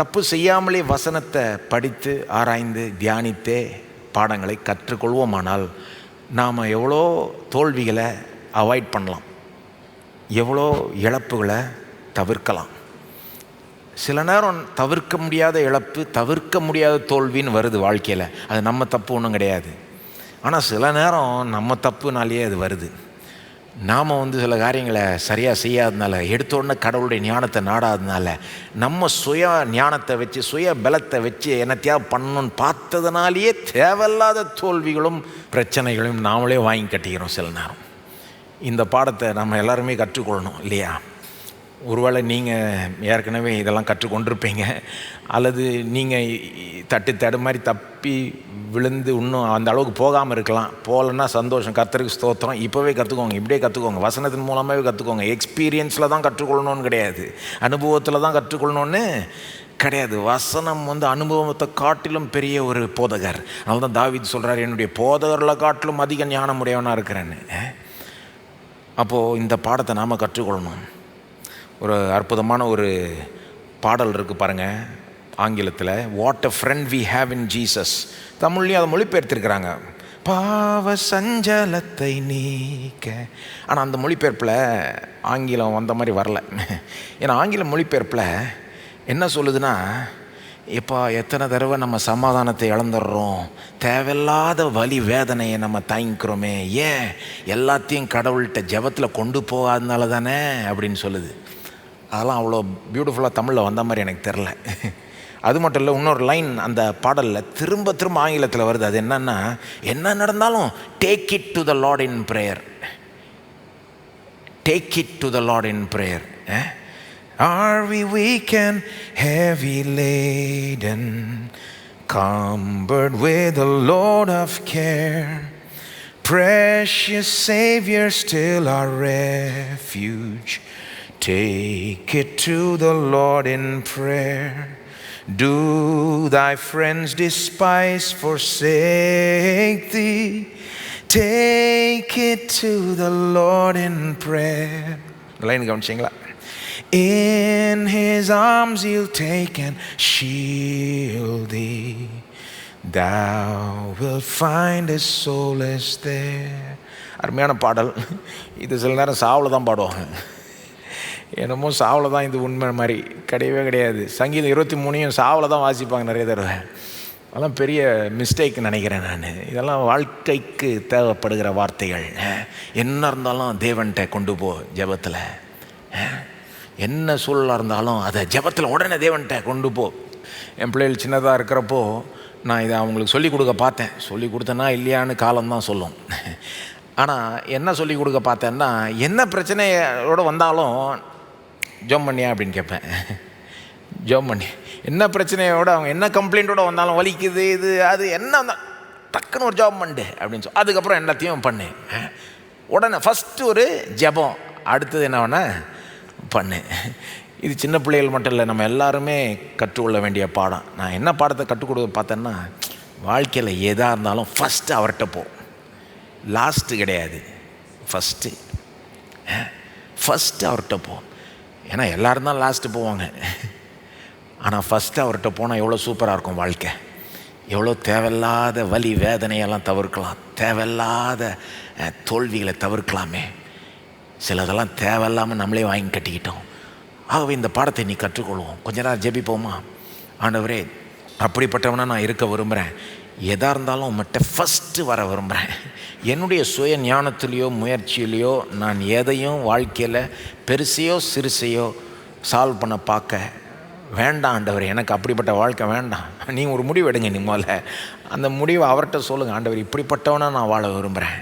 தப்பு செய்யாமலே வசனத்தை படித்து ஆராய்ந்து தியானித்தே பாடங்களை கற்றுக்கொள்வோமானால் நாம் எவ்வளோ தோல்விகளை அவாய்ட் பண்ணலாம், எவ்வளோ இழப்புகளை தவிர்க்கலாம். சில நேரம் தவிர்க்க முடியாத இழப்பு, தவிர்க்க முடியாத தோல்வின்னு வருது வாழ்க்கையில். அது நம்ம தப்பு ஒன்றும் கிடையாது. ஆனால் சில நேரம் நம்ம தப்புனாலேயே அது வருது. நாம் சில காரியங்களை சரியாக செய்யாததுனால, எடுத்தோடனே கடவுளுடைய ஞானத்தை நாடாததுனால, நம்ம சுய ஞானத்தை வச்சு சுய பலத்தை வச்சு என்னத்தையா பண்ணணும்னு பார்த்ததுனாலேயே தேவையில்லாத தோல்விகளும் பிரச்சனைகளும் நாமளே வாங்கி கட்டிக்கிறோம் சில நேரம். இந்த பாடத்தை நம்ம எல்லாருமே கற்றுக்கொள்ளணும் இல்லையா? ஒருவேளை நீங்கள் ஏற்கனவே இதெல்லாம் கற்றுக்கொண்டிருப்பீங்க, அல்லது நீங்கள் தடுமாறி தப்பி விழுந்து இன்னும் அந்த அளவுக்கு போகாமல் இருக்கலாம். போகலன்னா சந்தோஷம், கர்த்தருக்கு ஸ்தோத்திரம். இப்போவே கற்றுக்கோங்க, இப்படியே கற்றுக்கோங்க, வசனத்தின் மூலமாகவே கற்றுக்கோங்க. எக்ஸ்பீரியன்ஸில் தான் கற்றுக்கொள்ளணும்னு கிடையாது, அனுபவத்தில் தான் கற்றுக்கொள்ளணும்னு கிடையாது. வசனம் அனுபவத்தை காட்டிலும் பெரிய ஒரு போதகர். அதனால தான் தாவீது சொல்கிறார், என்னுடைய போதகர்களை காட்டிலும் அதிக ஞானம் உடையவனாக இருக்கிறேன்னு. அப்போது இந்த பாடத்தை நாம் கற்றுக்கொள்ளணும். ஒரு அற்புதமான ஒரு பாடல் இருக்குது பாருங்கள், ஆங்கிலத்தில், what a friend we have in Jesus. தமிழ்லையும் அதை மொழிபெயர்த்திருக்கிறாங்க, பாவ சஞ்சலத்தை நீக்க. ஆனால் அந்த மொழிபெயர்ப்பில் ஆங்கிலம் வந்த மாதிரி வரல. ஏன்னா ஆங்கில மொழிபெயர்ப்பில் என்ன சொல்லுதுன்னா, இப்போ எத்தனை தடவை நம்ம சமாதானத்தை இழந்துடுறோம், தேவையில்லாத வலி வேதனையை நம்ம தாங்கிக்கிறோமே, ஏன் எல்லாத்தையும் கடவுள்கிட்ட ஜெபத்தில் கொண்டு போகாதனால தானே அப்படின்னு சொல்லுது. அதெல்லாம் அவ்வளோ பியூட்டிஃபுல்லாக தமிழில் வந்த மாதிரி எனக்கு தெரில. அது மட்டும் இல்லை, இன்னொரு லைன் அந்த பாடலில் திரும்ப திரும்ப ஆங்கிலத்தில் வருது. அது என்னன்னா, என்ன நடந்தாலும் take it to the Lord in prayer. Take it to the Lord in prayer. Are we weak and heavy laden, cumbered with a load of care? Precious Savior, still our refuge. Take it to the Lord in prayer. Do thy friends despise, forsake thee? Take it to the Lord in prayer. Line கவனிச்சிங்களா? In his arms he'll take and shield thee. Thou wilt find his soul is there. அருமையான பாடல். இது சில நேரம் சாவில் தான் பாடுவாங்க. என்னமோ சாவில் தான் இது உண்மை மாதிரி கிடையவே கிடையாது. சங்கீதம் 23 சாவில் தான் வாசிப்பாங்க நிறைய தடவை. அதெல்லாம் பெரிய மிஸ்டேக் நினைக்கிறேன் நான். இதெல்லாம் வாழ்க்கைக்கு தேவைப்படுகிற வார்த்தைகள். என்ன இருந்தாலும் தேவன்கிட்ட கொண்டு போ ஜெபத்தில். என்ன சூழலாக இருந்தாலும் அதை ஜெபத்தில் உடனே தேவன்கிட்ட கொண்டு போ. என் பிள்ளைகள் சின்னதாக இருக்கிறப்போ நான் இதை அவங்களுக்கு சொல்லிக் கொடுக்க பார்த்தேன். சொல்லி கொடுத்தேன்னா இல்லையான்னு காலம்தான் சொல்லும். ஆனால் என்ன சொல்லிக் கொடுக்க பார்த்தேன்னா, என்ன பிரச்சனையோடு வந்தாலும் ஜெபம் பண்ணியா அப்படின்னு கேட்பேன். ஜெபம் பண்ணி என்ன பிரச்சனையோடு, அவங்க என்ன கம்ப்ளைண்ட்டோடு வந்தாலும், வலிக்குது இது அது என்ன வந்தால் டக்குன்னு ஒரு ஜெபம் பண்ணு அப்படின்னு சொல்லி அதுக்கப்புறம் எல்லாத்தையும் பண்ணு. உடனே ஃபஸ்ட்டு ஒரு ஜெபம், அடுத்தது என்ன வேணா பண்ணு. இது சின்ன பிள்ளைகள் மட்டும் இல்லை, நம்ம எல்லாருமே கற்றுக்கொள்ள வேண்டிய பாடம். நான் என்ன பாடத்தை கற்றுக் கொடுக்க பார்த்தேன்னா, வாழ்க்கையில் எதாக இருந்தாலும் ஃபஸ்ட்டு அவர்கிட்ட போ. லாஸ்ட்டு கிடையாது, ஃபஸ்ட்டு அவர்கிட்ட போ. ஏன்னா எல்லோரும் தான் லாஸ்ட்டு போவாங்க. ஆனால் ஃபஸ்ட்டு அவர்கிட்ட போனால் எவ்வளோ சூப்பராக இருக்கும் வாழ்க்கை. எவ்வளோ தேவையில்லாத வலி வேதனையெல்லாம் தவிர்க்கலாம், தேவையில்லாத தோல்விகளை தவிர்க்கலாமே. சிலதெல்லாம் தேவையில்லாமல் நம்மளே வாங்கி கட்டிக்கிட்டோம். ஆகவே இந்த பாடத்தை நீ கற்றுக்கொள்வோம். கொஞ்ச நேரம் ஜெபிப்போமா? ஆண்டவரே, அப்படிப்பட்டவனா நான் இருக்க விரும்புகிறேன். எதாக இருந்தாலும் உங்கள்கிட்ட ஃபஸ்ட்டு வர விரும்புகிறேன். என்னுடைய சுய ஞானத்திலேயோ முயற்சியிலையோ நான் எதையும் வாழ்க்கையில் பெருசையோ சிறுசையோ சால்வ் பண்ண பார்க்க வேண்டாம். ஆண்டவர், எனக்கு அப்படிப்பட்ட வாழ்க்கை வேண்டாம். நீங்கள் ஒரு முடிவு எடுங்க. நீ முதல்ல அந்த முடிவை அவர்கிட்ட சொல்லுங்கள். ஆண்டவர், இப்படிப்பட்டவனா நான் வாழ விரும்புகிறேன்.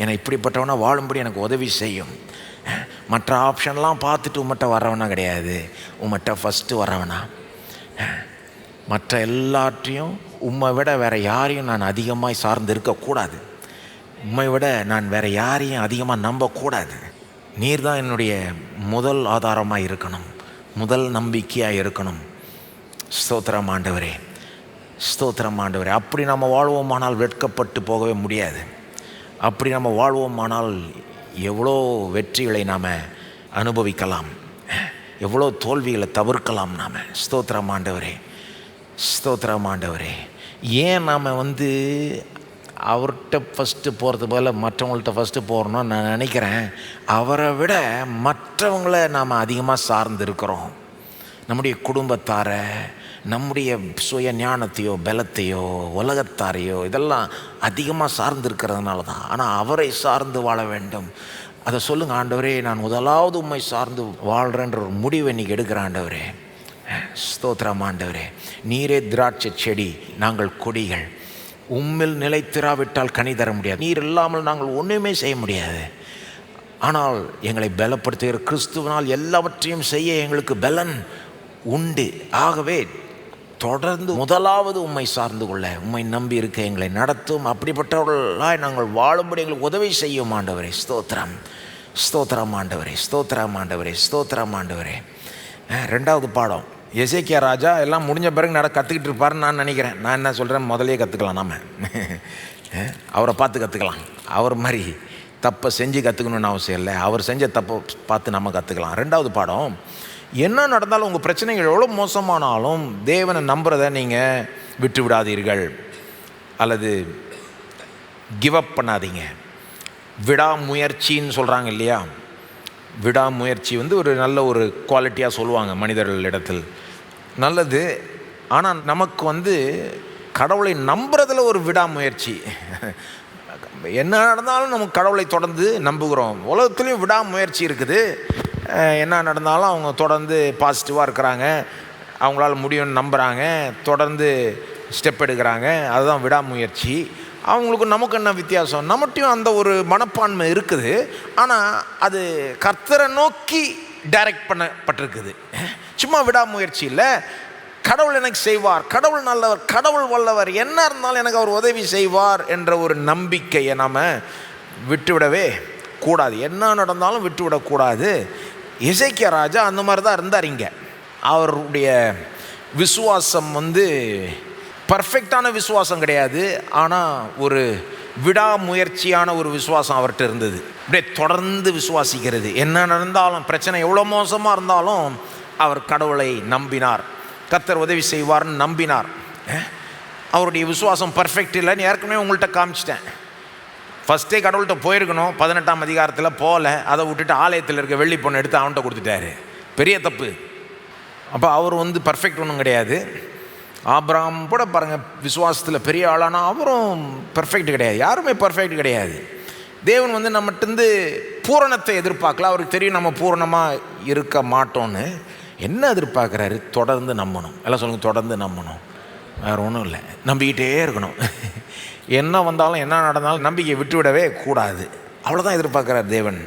ஏன்னா இப்படிப்பட்டவனா வாழும்படி எனக்கு உதவி செய்யும். மற்ற ஆப்ஷன்லாம் பார்த்துட்டு உம்மட்ட வரவனா கிடையாது, உம்மட்ட ஃபஸ்ட்டு வரவனா. மற்ற எல்லாற்றையும் உம்மை விட வேறு யாரையும் நான் அதிகமாக சார்ந்து இருக்கக்கூடாது. உம்மை விட நான் வேறு யாரையும் அதிகமாக நம்பக்கூடாது. நீர் தான் என்னுடைய முதல் ஆதாரமாக இருக்கணும், முதல் நம்பிக்கையாக இருக்கணும். ஸ்தோத்திரம் ஆண்டவரே, ஸ்தோத்திரம் ஆண்டவரே. அப்படி நம்ம வாழ்வோமானால் வெட்கப்பட்டு போகவே முடியாது. அப்படி நம்ம வாழ்வோமானால் எவ்வளோ வெற்றிகளை நாம் அனுபவிக்கலாம், எவ்வளோ தோல்விகளை தவிர்க்கலாம் நாம். ஸ்தோத்திரம் ஆண்டவரே, ஸ்தோத்திரம் ஆண்டவரே. ஏன் நாம் அவர்கிட்ட ஃபஸ்ட்டு போகிறது போல் மற்றவங்கள்ட்ட ஃபஸ்ட்டு போகிறோன்னு நான் நினைக்கிறேன். அவரை விட மற்றவங்கள நாம் அதிகமாக சார்ந்து இருக்கிறோம். நம்முடைய குடும்பத்தாரை, நம்முடைய சுய ஞானத்தையோ பலத்தையோ உலகத்தாரையோ இதெல்லாம் அதிகமாக சார்ந்து இருக்கிறதுனால தான். ஆனால் அவரை சார்ந்து வாழ வேண்டும். அதை சொல்லுங்கள் ஆண்டவரே, நான் முதலாவது உம்மை சார்ந்து வாழ்கிறேன்ற ஒரு முடிவை இன்றைக்கி எடுக்கிறேன் ஆண்டவரே. ஸ்தோத்திரம் ஆண்டவரே. நீரே திராட்சை செடி, நாங்கள் கொடிகள். உம்மில் நிலைத்திராவிட்டால் கனி தர முடியாது. நீர் இல்லாமல் நாங்கள் ஒன்றுமே செய்ய முடியாது. ஆனால் எங்களை பலப்படுத்துகிற கிறிஸ்துவனால் எல்லாவற்றையும் செய்ய எங்களுக்கு பலன் உண்டு. ஆகவே தொடர்ந்து முதலாவது உம்மை சார்ந்து கொள்ள, உம்மை நம்பி இருக்க எங்களை நடத்தும். அப்படிப்பட்டவர்களாய் நாங்கள் வாழும்படி எங்களுக்கு உதவி செய்யும் ஆண்டவரே. ஸ்தோத்திரம், ஸ்தோத்திரம் ஆண்டவரே, ஸ்தோத்திரம் ஆண்டவரே, ஸ்தோத்திரம் ஆண்டவரே. ரெண்டாவது பாடம், எசேக்கியா ராஜா எல்லாம் முடிஞ்ச பிறகு கற்றுக்கிட்டு இருப்பாருன்னு நான் நினைக்கிறேன். நான் என்ன சொல்கிறேன், முதலே கற்றுக்கலாம். நாம் அவரை பார்த்து கற்றுக்கலாம். அவர் மாதிரி தப்பை செஞ்சு கற்றுக்கணுன்னு அவசியம் இல்லை. அவர் செஞ்ச தப்பை பார்த்து நம்ம கற்றுக்கலாம். ரெண்டாவது பாடம், என்ன நடந்தாலும் உங்கள் பிரச்சனைகள் எவ்வளோ மோசமானாலும் தேவனை நம்புறதை நீங்கள் விட்டு விடாதீர்கள் அல்லது கிவ் அப் பண்ணாதீங்க. விடாமுயற்சின்னு சொல்கிறாங்க இல்லையா? விடாமுயற்சி ஒரு நல்ல ஒரு குவாலிட்டியாக சொல்லுவாங்க மனிதர்களிடத்தில், நல்லது. ஆனால் நமக்கு கடவுளை நம்புறதுல ஒரு விடாமுயற்சி. என்ன நடந்தாலும் நம்ம கடவுளை தொடர்ந்து நம்புகிறோம். உலகத்துலேயும் விடாமுயற்சி இருக்குது. என்ன நடந்தாலும் அவங்க தொடர்ந்து பாசிட்டிவாக இருக்கிறாங்க. அவங்களால முடியும்னு நம்புகிறாங்க, தொடர்ந்து ஸ்டெப் எடுக்கிறாங்க. அதுதான் விடாமுயற்சி. அவங்களுக்கும் நமக்கு என்ன வித்தியாசம்? நம்மகிட்டையும் அந்த ஒரு மனப்பான்மை இருக்குது, ஆனால் அது கர்த்தரை நோக்கி டைரக்ட் பண்ணப்பட்டிருக்குது. சும்மா விடாமுயற்சி இல்லை. கடவுள் எனக்கு செய்வார், கடவுள் நல்லவர், கடவுள் வல்லவர், என்ன இருந்தாலும் எனக்கு அவர் உதவி செய்வார் என்ற ஒரு நம்பிக்கையை நாம் விட்டுவிடவே கூடாது. என்ன நடந்தாலும் விட்டுவிடக்கூடாது. எசேக்கியா ராஜா அந்த மாதிரி தான் இருந்தார். இங்கே அவருடைய விசுவாசம் பர்ஃபெக்டான விசுவாசம் கிடையாது, ஆனால் ஒரு விடாமுயற்சியான ஒரு விசுவாசம் அவர்கிட்ட இருந்தது. அப்படியே தொடர்ந்து விசுவாசிக்கிறது. என்ன நடந்தாலும், பிரச்சனை எவ்வளோ மோசமாக இருந்தாலும் அவர் கடவுளை நம்பினார், கர்த்தர் உதவி செய்வார்னு நம்பினார். அவருடைய விசுவாசம் பர்ஃபெக்ட் இல்லைன்னு ஏற்கனவே உங்கள்கிட்ட காமிச்சிட்டேன். ஃபஸ்ட்டே கடவுள்கிட்ட போயிருக்கணும், 18ஆம் அதிகாரத்தில் போகல. அதை விட்டுட்டு ஆலயத்தில் இருக்க வெள்ளி பொண்ணு எடுத்து அவன்கிட்ட கொடுத்துட்டாரு. பெரிய தப்பு. அப்போ அவர் பர்ஃபெக்ட் ஒன்றும் கிடையாது. ஆபிரகாம் கூட பாருங்கள், விசுவாசத்தில் பெரிய ஆளானா அவரும் பர்ஃபெக்ட் கிடையாது. யாருமே பர்ஃபெக்ட் கிடையாது. தேவன் நம்மகிட்டேருந்து பூரணத்தை எதிர்பார்க்கல. அவருக்கு தெரியும் நம்ம பூரணமாக இருக்க மாட்டோன்னு. என்ன எதிர்பார்க்குறாரு? தொடர்ந்து நம்பணும். எல்லாம் சொல்லுங்கள், தொடர்ந்து நம்பணும். வேறு ஒன்றும் இல்லை, நம்பிக்கிட்டே இருக்கணும். என்ன வந்தாலும் என்ன நடந்தாலும் நம்பிக்கை விட்டுவிடவே கூடாது. அவ்வளோதான் எதிர்பார்க்குறார் தேவன்.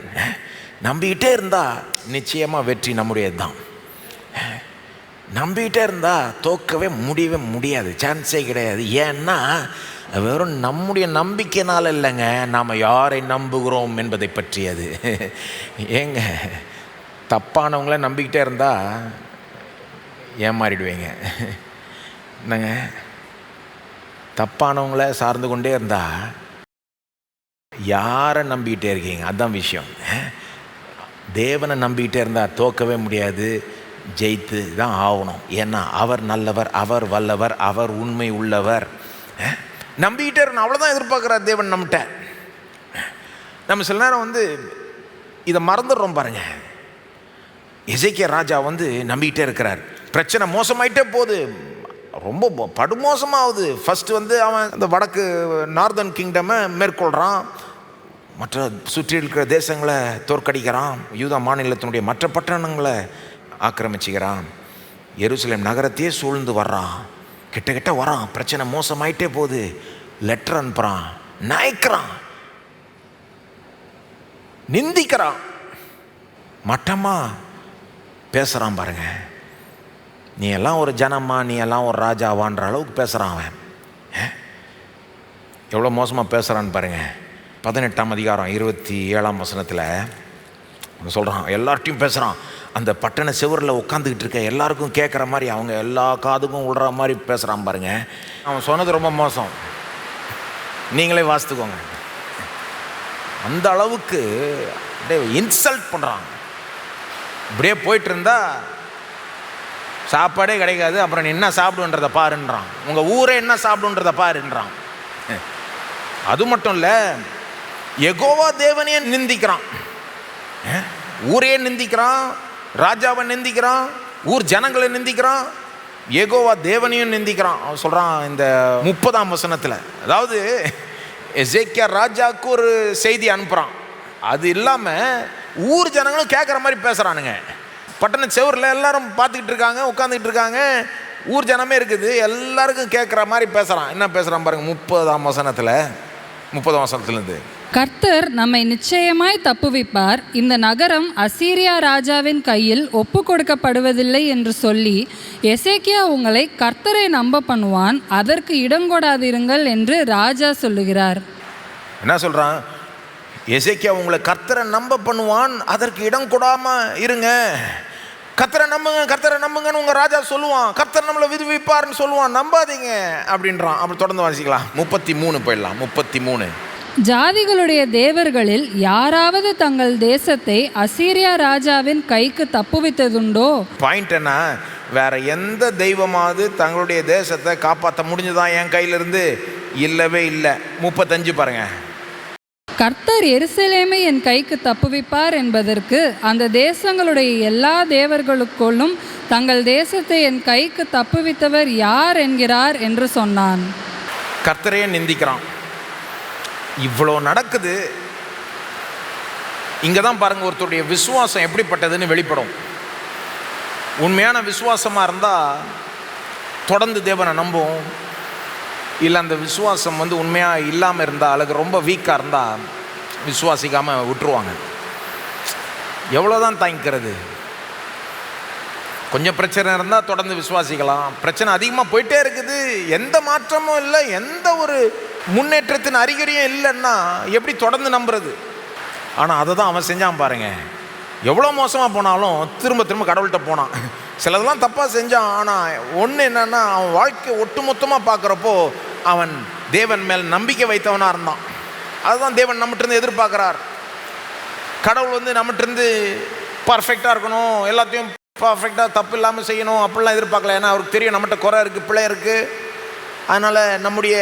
நம்பிக்கிட்டே இருந்தால் நிச்சயமாக வெற்றி நம்முடையது தான். நம்பிக்கிட்டே இருந்தால் தோக்கவே முடியவே முடியாது, சான்ஸே கிடையாது. ஏன்னா வெறும் நம்முடைய நம்பிக்கையினால் இல்லைங்க, நாம் யாரை நம்புகிறோம் என்பதை பற்றியது. ஏங்க, தப்பானவங்கள நம்பிக்கிட்டே இருந்தால் ஏமாறிடுவீங்க. என்னங்க, தப்பானவங்கள சார்ந்து கொண்டே இருந்தால் யாரை நம்பிக்கிட்டே இருக்கீங்க? அதுதான் விஷயம். தேவனை நம்பிக்கிட்டே இருந்தால் தோக்கவே முடியாது, ஜெயித்து தான் ஆகணும். ஏன்னா அவர் நல்லவர், அவர் வல்லவர், அவர் உண்மை உள்ளவர். நம்பிக்கிட்டே இருக்கணும், அவ்வளோதான் எதிர்பார்க்குறார் தேவன் நம்மகிட்ட. நம்ம சில நேரம் இதை மறந்துடுறோம் பாருங்க. எசேக்கியா ராஜா நம்பிக்கிட்டே இருக்கிறார். பிரச்சனை மோசமாயிட்டே போகுது, ரொம்ப படுமோசமாகுது. ஃபஸ்ட்டு அவன் அந்த வடக்கு நார்தர்ன் கிங்டமை மேற்கொள்கிறான், மற்ற சுற்றி இருக்கிற தேசங்களை தோற்கடிக்கிறான், யூதா மாநிலத்தினுடைய மற்ற பட்டணங்களை ஆக்கிரமிச்சுக்கிறான், எருசலேம் நகரத்தையே சூழ்ந்து வர்றான், கிட்ட வரான். பிரச்சனை மோசமாயிட்டே போகுது. லெட்டர் அனுப்புகிறான், நாய்க்கிறான், நிந்திக்கிறான், மட்டமாக பேசுகிறான். பாருங்க, நீ எல்லாம் ஒரு ஜனமா, நீ எல்லாம் ஒரு ராஜாவான்ற அளவுக்கு பேசுகிறான் அவன். எவ்வளோ மோசமாக பேசுகிறான்னு பாருங்க. 18ஆம் அதிகாரம் 27ஆம் வசனத்தில் சொல்கிறான், எல்லார்ட்டையும் பேசுகிறான். அந்த பட்டண செவரில் உட்காந்துக்கிட்டு இருக்க எல்லாருக்கும் கேட்குற மாதிரி, அவங்க எல்லா காதுக்கும் விடுற மாதிரி பேசுகிறான் பாருங்க. அவன் சொன்னது ரொம்ப மோசம், நீங்களே வாசித்துக்கோங்க. அந்த அளவுக்கு இன்சல்ட் பண்ணுறான். இப்படியே போயிட்டு இருந்தா சாப்பாடே கிடைக்காது, அப்புறம் நீ என்ன சாப்பிடுன்றதை பாருன்றான். உங்கள் ஊரே என்ன சாப்பிடுன்றதை பாருன்றான். அது மட்டும் இல்லை, யெகோவா தேவனையே நிந்திக்கிறான், ஊரையே நிந்திக்கிறான், ராஜாவை நிந்திக்கிறான், ஊர் ஜனங்களை நிந்திக்கிறான், யெகோவா தேவனையும் நிந்திக்கிறான். அவன் சொல்கிறான் இந்த 30ஆம் வசனத்தில், அதாவது எசேக்கியா ராஜாவுக்கு ஒரு செய்தி அனுப்புகிறான். அது இல்லாமல் ஊர் ஜனங்களும் கேட்குற மாதிரி பேசுகிறானுங்க. பட்டண செவரில் எல்லாரும் பார்த்துக்கிட்டு இருக்காங்க, உட்காந்துக்கிட்டு இருக்காங்க, ஊர் ஜனமே இருக்குது, எல்லாருக்கும் கேட்குற மாதிரி பேசுகிறான். என்ன பேசுகிறான் பாருங்க, 30ஆம் வசனத்துலேருந்து. கர்த்தர் நம்மை நிச்சயமாய் தப்புவிப்பார், இந்த நகரம் அசீரியா ராஜாவின் கையில் ஒப்பு கொடுக்கப்படுவதில்லை என்று சொல்லி எசேக்கியா உங்களை கர்த்தரை நம்ப பண்ணுவான், அதற்கு இடங்கொடாதிருங்கள் என்று ராஜா சொல்லுகிறார். என்ன சொல்கிறான்? எசேக்கியா உங்களை கர்த்தரை நம்ப பண்ணுவான், அதற்கு இடம் கொடாம இருங்க. கர்த்தரை நம்புங்க, கர்த்தரை நம்புங்கன்னு உங்கள் ராஜா சொல்லுவான், கர்த்தர் நம்மளை விடுவிப்பார்னு சொல்லுவான், நம்பாதீங்க அப்படின்றான். அப்படி தொடர்ந்து வாசிக்கலாம். 33 போயிடலாம். 33. ஜாதிகளுடைய தேவர்களில் யாராவது தங்கள் தேசத்தை அசீரியா ராஜாவின் கைக்கு தப்புவித்ததுண்டோ? பாயிண்ட் என்ன? வேற எந்த தெய்வமாவது தங்களுடைய தேசத்தை காப்பாற்ற முடிஞ்சுதான் என் கையிலிருந்து? இல்லவே இல்லை. 35 பாருங்க. கர்த்தர் எருசலேமை என் கைக்கு தப்புவிப்பார் என்பதற்கு அந்த தேசங்களுடைய எல்லா தேவர்களுக்குள்ளும் தங்கள் தேசத்தை என் கைக்கு தப்புவித்தவர் யார் என்கிறார் என்று சொன்னான். கர்த்தரையே நிந்திக்கிறான். இவ்வளோ நடக்குது. இங்கே தான் பாருங்கள் ஒருத்தருடைய விசுவாசம் எப்படிப்பட்டதுன்னு வெளிப்படும். உண்மையான விசுவாசமாக இருந்தால் தொடர்ந்து தேவனை நம்பும். இல்லை அந்த விசுவாசம் உண்மையாக இல்லாமல் இருந்தால், அல்லது ரொம்ப வீக்காக இருந்தால் விசுவாசிக்காமல் விட்டுருவாங்க. எவ்வளோதான் தாங்கிக்கிறது? கொஞ்சம் பிரச்சனை இருந்தால் தொடர்ந்து விசுவாசிக்கலாம். பிரச்சனை அதிகமாக போயிட்டே இருக்குது, எந்த மாற்றமும் இல்லை, எந்த ஒரு முன்னேற்றத்தின் அறிகுறியும் இல்லைன்னா எப்படி தொடர்ந்து நம்புறது? ஆனால் அதை தான் அவன் செஞ்சான் பாருங்க. எவ்வளோ மோசமாக போனாலும் திரும்ப திரும்ப கடவுள்கிட்ட போனான். சிலதெல்லாம் தப்பாக செஞ்சான். ஆனால் ஒன்று என்னன்னா, அவன் வாழ்க்கை ஒட்டுமொத்தமாக பார்க்குறப்போ அவன் தேவன் மேல் நம்பிக்கை வைத்தவனாக இருந்தான். அதுதான் தேவன் நம்மகிட்ட எதிர்பார்க்குறார். கடவுள் நம்மகிட்ட பர்ஃபெக்டாக இருக்கணும், எல்லாத்தையும் பர்ஃபெக்டாக தப்பு இல்லாமல் செய்யணும் அப்படிலாம் எதிர்பார்க்கல. ஏன்னா அவருக்கு தெரியும் நம்மகிட்ட குறை இருக்குது, பிள்ளை இருக்குது. அதனால் நம்முடைய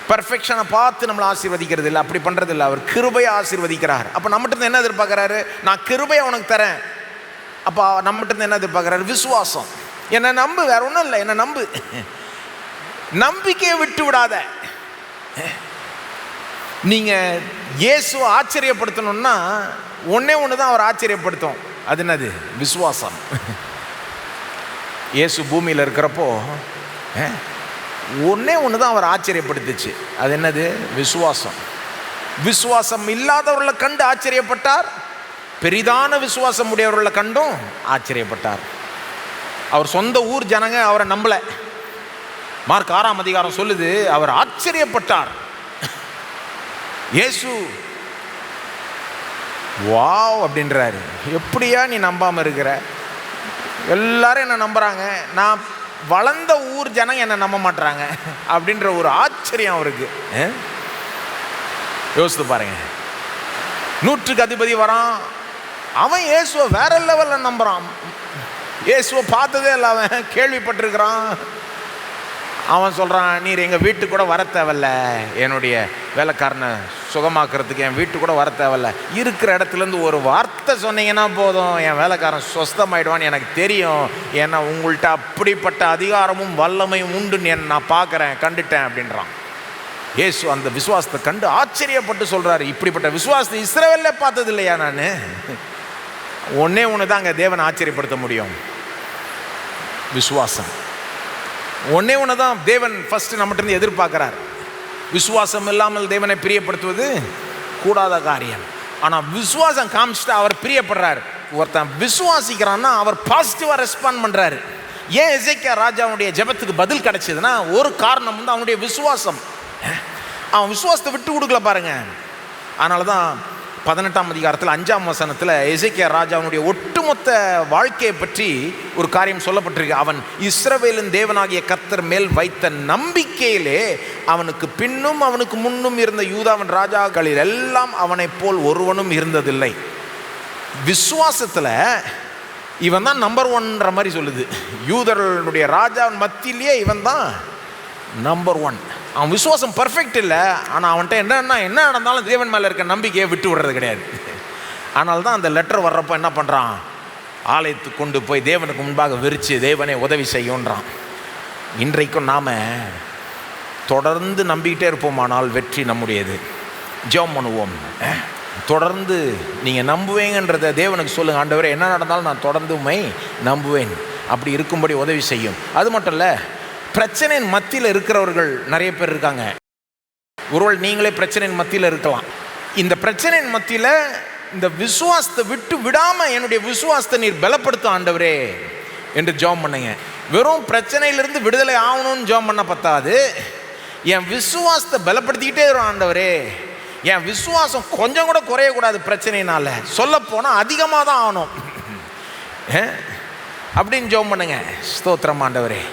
பர்ஃபெக்ஷனை பார்த்து நம்மளை ஆசீர்வதிக்கிறது இல்லை, அப்படி பண்ணுறது இல்லை. அவர் கிருபையை ஆசீர்வதிக்கிறார். அப்போ நம்மகிட்ட என்ன எதிர்பார்க்குறாரு? நான் கிருபையை உனக்கு தரேன். அப்போ நம்மகிட்ட என்ன எதிர்பார்க்குறாரு? விசுவாசம். என்னை நம்பு, வேற ஒன்றும் இல்லை, என்னை நம்பு. நம்பிக்கையை விட்டு விடாத. நீங்கள் இயேசுவை ஆச்சரியப்படுத்தணும்னா ஒன்றே ஒன்று தான் அவர் ஆச்சரியப்படுத்தும். அது என்னது? விசுவாசம். இயேசு பூமியில் இருக்கிறப்போ ஒன்றே ஒன்று தான் அவர் ஆச்சரியப்படுத்துச்சு. அது என்னது? விசுவாசம். விசுவாசம் இல்லாதவர்களை கண்டு ஆச்சரியப்பட்டார், பெரிதான விசுவாசம் உடையவர்களை கண்டும் ஆச்சரியப்பட்டார். அவர் சொந்த ஊர் ஜனங்க அவரை நம்பலை. மார்க் 6ஆம் அதிகாரம் சொல்லுது, அவர் ஆச்சரியப்பட்டார். இயேசு வாவ் அப்படின்றாரு. எப்படியா நீ நம்பாமல் இருக்கிற? எல்லாரும் என்ன நம்புறாங்க, நான் வளர்ந்த ஊர் ஜனம் என்ன நம்ப மாட்டாங்க அப்படின்ற ஒரு ஆச்சரியம் அவருக்கு. யோசித்து பாருங்க. 100க்கு அதிபதி வரான், அவன் இயேசுவை வேற லெவலில் நம்புறான். இயேசுவை பார்த்ததே இல்லை, அவன் கேள்விப்பட்டிருக்கிறான். அவன் சொல்கிறான், நீர் எங்கள் வீட்டுக்கு கூட வர தேவையில்ல, என்னுடைய வேலைக்காரனை சுகமாக்குறதுக்கு என் வீட்டுக்கு கூட வர தேவையில்ல, இருக்கிற இடத்துலேருந்து ஒரு வார்த்தை சொன்னீங்கன்னா போதும், என் வேலைக்காரன் சுஸ்தமாயிடுவான்னு எனக்கு தெரியும். ஏன்னா உங்கள்கிட்ட அப்படிப்பட்ட அதிகாரமும் வல்லமையும் உண்டுன்னு நான் பார்க்குறேன், கண்டுட்டேன் அப்படின்றான். இயேசு அந்த விசுவாசத்தை கண்டு ஆச்சரியப்பட்டு சொல்கிறாரு, இப்படிப்பட்ட விசுவாசத்தை இஸ்ரவேல்ல பார்த்தது இல்லையா? நான் ஒன்றே ஒன்று தான் அங்கே தேவனை ஆச்சரியப்படுத்த முடியும், விசுவாசம். ஒன்றே ஒன்று தான் தேவன் ஃபஸ்ட்டு நம்மகிட்ட எதிர்பார்க்குறார். விசுவாசம் இல்லாமல் தேவனை பிரியப்படுத்துவது கூடாத காரியம். ஆனால் விசுவாசம் காமிச்சிட்டு அவர் பிரியப்படுறார். ஒருத்தன் விசுவாசிக்கிறான்னா அவர் பாசிட்டிவாக ரெஸ்பாண்ட் பண்ணுறாரு. ஏன் எசேக்கியா ராஜாவுடைய ஜெபத்துக்கு பதில் கிடைச்சதுன்னா ஒரு காரணம் அவனுடைய விசுவாசம். அவன் விசுவாசத்தை விட்டு கொடுக்கல பாருங்க. அதனால தான் 18ஆம் அதிகாரத்தில் 5ஆம் வசனத்தில் எசேக்கியா ராஜாவுடைய ஒட்டுமொத்த வாழ்க்கையை பற்றி ஒரு காரியம் சொல்லப்பட்டிருக்கு. அவன் இஸ்ரவேலின் தேவனாகிய கர்த்தர் மேல் வைத்த நம்பிக்கையிலே அவனுக்கு பின்னும் அவனுக்கு முன்னும் இருந்த யூதாவின் ராஜாக்களில் எல்லாம் அவனை போல் ஒருவனும் இருந்ததில்லை. விசுவாசத்தில் இவன் தான் நம்பர் 1ன்ற மாதிரி சொல்லுது. யூதர்களுடைய ராஜாவின் மத்தியிலேயே இவன் தான் நம்பர் 1. அவன் விசுவாசம் பர்ஃபெக்ட் இல்லை, ஆனால் அவன்கிட்ட என்ன நடந்தாலும் தேவன் மேலே இருக்க நம்பிக்கையை விட்டு விடுறது கிடையாது. அதனால தான் அந்த லெட்டர் வர்றப்போ என்ன பண்ணுறான்? ஆலயத்துக்கு கொண்டு போய் தேவனுக்கு முன்பாக விரித்து தேவனை உதவி செய்யுன்றான். இன்றைக்கும் நாம் தொடர்ந்து நம்பிக்கிட்டே இருப்போமானால் வெற்றி நம்முடையது. ஜெபம் பண்ணுவோம். தொடர்ந்து நீங்கள் நம்புவேங்கன்றதை தேவனுக்கு சொல்லுங்கள். ஆண்டவரே, என்ன நடந்தாலும் நான் தொடர்ந்து உம்மை நம்புவேன், அப்படி இருக்கும்படி உதவி செய்யும். அது மட்டும் இல்லை, பிரச்சனையின் மத்தியில் இருக்கிறவர்கள் நிறைய பேர் இருக்காங்க. ஒருவேளை நீங்களே பிரச்சனையின் மத்தியில் இருக்கலாம். இந்த பிரச்சனையின் மத்தியில் இந்த விசுவாசத்தை விட்டு விடாமல் என்னுடைய விசுவாசத்தை நீர் பலப்படுத்தும் ஆண்டவரே என்று ஜெபம் பண்ணுங்க. வெறும் பிரச்சனையிலிருந்து விடுதலை ஆகணும்னு ஜெபம் பண்ண பத்தாது, என் விசுவாசத்தை பலப்படுத்திக்கிட்டே வரும் ஆண்டவரே. என் விசுவாசம் கொஞ்சம் கூட குறையக்கூடாது பிரச்சனையினால, சொல்ல போனால் அதிகமாக தான் ஆகணும் அப்படின்னு ஜெபம் பண்ணுங்க. ஸ்தோத்திரம் ஆண்டவரே.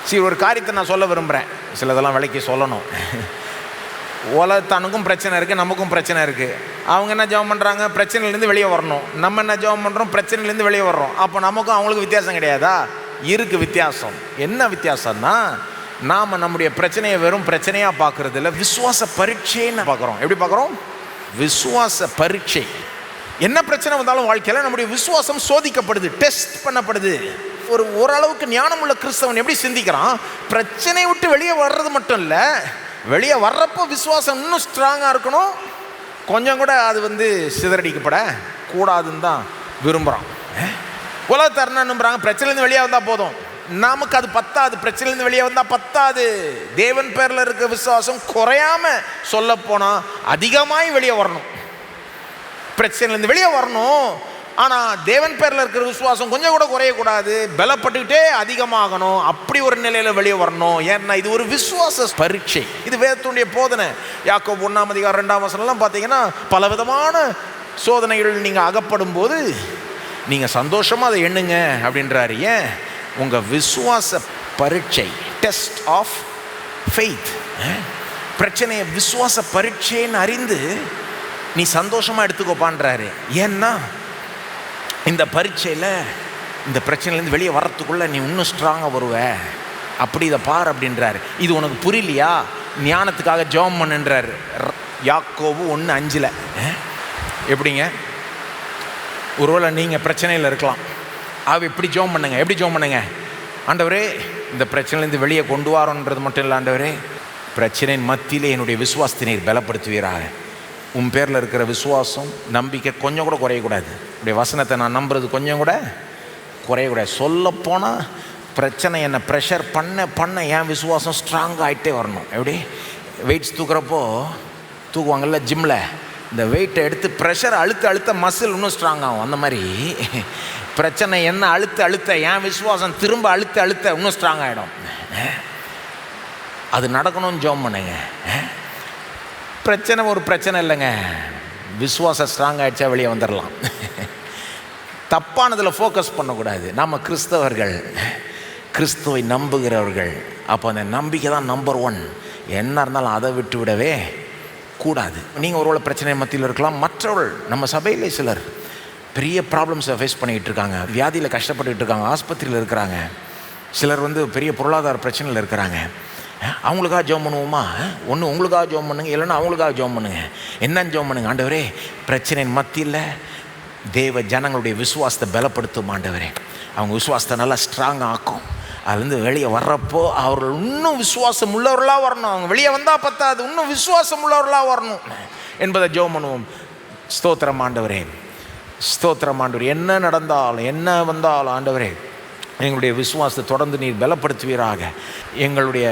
சரி, ஒரு காரியத்தை நான் சொல்ல விரும்புகிறேன், சிலதெல்லாம் விலைக்கு சொல்லணும். உலகத்தானுக்கும் பிரச்சனை இருக்குது, நமக்கும் பிரச்சனை இருக்குது. அவங்க என்ன ஜெபம் பண்ணுறாங்க? பிரச்சனையிலேருந்து வெளியே வரணும். நம்ம என்ன ஜெபம் பண்ணுறோம்? பிரச்சனையிலேருந்து வெளியே வர்றோம். அப்போ நமக்கும் அவங்களுக்கு வித்தியாசம் கிடையாதா? இருக்குது வித்தியாசம். என்ன வித்தியாசம்னா, நாம் நம்முடைய பிரச்சனையை வெறும் பிரச்சனையாக பார்க்குறது இல்லை, விசுவாச பரீட்சைன்னு பார்க்குறோம். எப்படி பார்க்குறோம்? விசுவாச பரீட்சை. என்ன பிரச்சனை வந்தாலும் வாழ்க்கையில் நம்முடைய விசுவாசம் சோதிக்கப்படுது, டெஸ்ட் பண்ணப்படுது. ஓரளவுக்கு ஞானமுள்ள கிறிஸ்தவன் எப்படி சிந்திக்கிறான்? பிரச்சனையை விட்டு வெளியே வர்றது மட்டும் இல்லை, வெளியே வர்றப்போ விசுவாசம் இன்னும் ஸ்ட்ராங்காக இருக்கணும், கொஞ்சம் கூட அது சிதறடிக்கப்பட கூடாதுன்னு தான் விரும்புகிறான். உலகத்தார் என்ன நம்புறாங்க? பிரச்சனையிலேருந்து வெளியே வந்தால் போதும். நமக்கு அது பத்தாது. பிரச்சனையிலேருந்து வெளியே வந்தால் பத்தாது. தேவன் பேரில் இருக்க விசுவாசம் குறையாம, சொல்ல போனால் அதிகமாய் வெளியே வரணும். பிரச்சனையிலேருந்து வெளியே வரணும். ஆனால் தேவன் பேரில் இருக்கிற விசுவாசம் கொஞ்சம் கூட குறையக்கூடாது, பலப்பட்டுக்கிட்டே அதிகமாகணும். அப்படி ஒரு நிலையில் வெளியே வரணும். ஏன்னா இது ஒரு விசுவாச பரீட்சை. இது வேதத்துடைய போதனை. யாக்கோபு 1:2 பார்த்தீங்கன்னா, பல விதமான சோதனைகள் நீங்கள் அகப்படும் போது நீங்கள் சந்தோஷமாக அதை எண்ணுங்க அப்படின்றாரு. ஏன்? உங்கள் விசுவாச பரீட்சை, டெஸ்ட் ஆஃப் ஃபெய்த். பிரச்சனையை விசுவாச பரீட்சைன்னு அறிந்து நீ சந்தோஷமாக எடுத்துக்கோப்பான்றாரு. ஏன்னா இந்த பரீட்சையில், இந்த பிரச்சனையிலேருந்து வெளியே வர்றதுக்குள்ளே நீ இன்னும் ஸ்ட்ராங்காக வருவ. அப்படி இதை பார் அப்படின்றாரு. இது உனக்கு புரியலையா? ஞானத்துக்காக ஜெபம் பண்ணுன்றாரு. யாக்கோபு 1:5. எப்படிங்க? ஒருவேளை நீங்கள் பிரச்சனையில் இருக்கலாம். எப்படி ஜெபம் பண்ணுங்க? எப்படி ஜெபம் பண்ணுங்க? ஆண்டவரே, இந்த பிரச்சனையிலேருந்து வெளியே கொண்டு வரோன்றது மட்டும் இல்லை, ஆண்டவரே பிரச்சனையின் மத்தியிலே என்னுடைய விசுவாசத்தை நீர் பலப்படுத்துவீராக. உன் பேரில் இருக்கிற விசுவாசம், நம்பிக்கை கொஞ்சம் கூட குறையக்கூடாது. உடைய வசனத்தை நான் நம்புறது கொஞ்சம் கூட குறையக்கூடாது. சொல்லப்போனால் பிரச்சனை என்னை ப்ரெஷர் பண்ண என் விசுவாசம் ஸ்ட்ராங் ஆகிட்டே வரணும். எப்படி? வெயிட்ஸ் தூக்குவாங்கள்ல ஜிம்மில், இந்த வெயிட்டை எடுத்து ப்ரெஷர் அழுத்த மசில் இன்னும் ஸ்ட்ராங் ஆகும். அந்த மாதிரி பிரச்சனை என்ன அழுத்த என் விசுவாசம் திரும்ப அழுத்த இன்னும் ஸ்ட்ராங் ஆகிடும். அது நடக்கணும்னு ஜெபம் பண்ணுங்க. பிரச்சனை ஒரு பிரச்சனை இல்லைங்க, விசுவாசம் ஸ்ட்ராங் ஆகிடுச்சா வெளியே வந்துடலாம். தப்பானதில் ஃபோக்கஸ் பண்ணக்கூடாது. நாம் கிறிஸ்தவர்கள், கிறிஸ்துவை நம்புகிறவர்கள். அப்போ அந்த நம்பிக்கை தான் நம்பர் 1. என்ன இருந்தாலும் அதை விட்டு விடவே கூடாது. நீங்கள் ஒருவேளை பிரச்சனை மத்தியில் இருக்கலாம். மற்றவர்கள், நம்ம சபையிலே சிலர் பெரிய ப்ராப்ளம்ஸை ஃபேஸ் பண்ணிக்கிட்டு இருக்காங்க, வியாதியில் கஷ்டப்பட்டுக்கிட்டு இருக்காங்க, ஆஸ்பத்திரியில் இருக்கிறாங்க. சிலர் பெரிய பொருளாதார பிரச்சனையில் இருக்கிறாங்க. அவங்களுக்காக ஜெபம் பண்ணுவோமா? ஒன்று உங்களுக்காக ஜெபம் பண்ணுங்க, இல்லைன்னா அவங்களுக்காக ஜெபம் பண்ணுங்க. என்னன்னு ஜெபம் பண்ணுங்க? ஆண்டவரே, பிரச்சனையின் மத்தியில் தேவ ஜனங்களுடைய விசுவாசத்தை பலப்படுத்தும் ஆண்டவரே. அவங்க விசுவாசத்தை நல்லா ஸ்ட்ராங் ஆக்கும். அதுலேருந்து வெளியே வர்றப்போ அவர்கள் இன்னும் விசுவாசம் உள்ளவர்களாக வரணும். அவங்க வெளியே வந்தால் பத்தாது, இன்னும் விசுவாசம் உள்ளவர்களாக வரணும் என்பதை ஜெபம் பண்ணுவோம். ஸ்தோத்திரம் ஆண்டவரே, ஸ்தோத்திரம் ஆண்டவரே. என்ன நடந்தாலும் என்ன வந்தாலும் ஆண்டவரே, எங்களுடைய விசுவாசத்தை தொடர்ந்து நீர் பலப்படுத்துவீராக. எங்களுடைய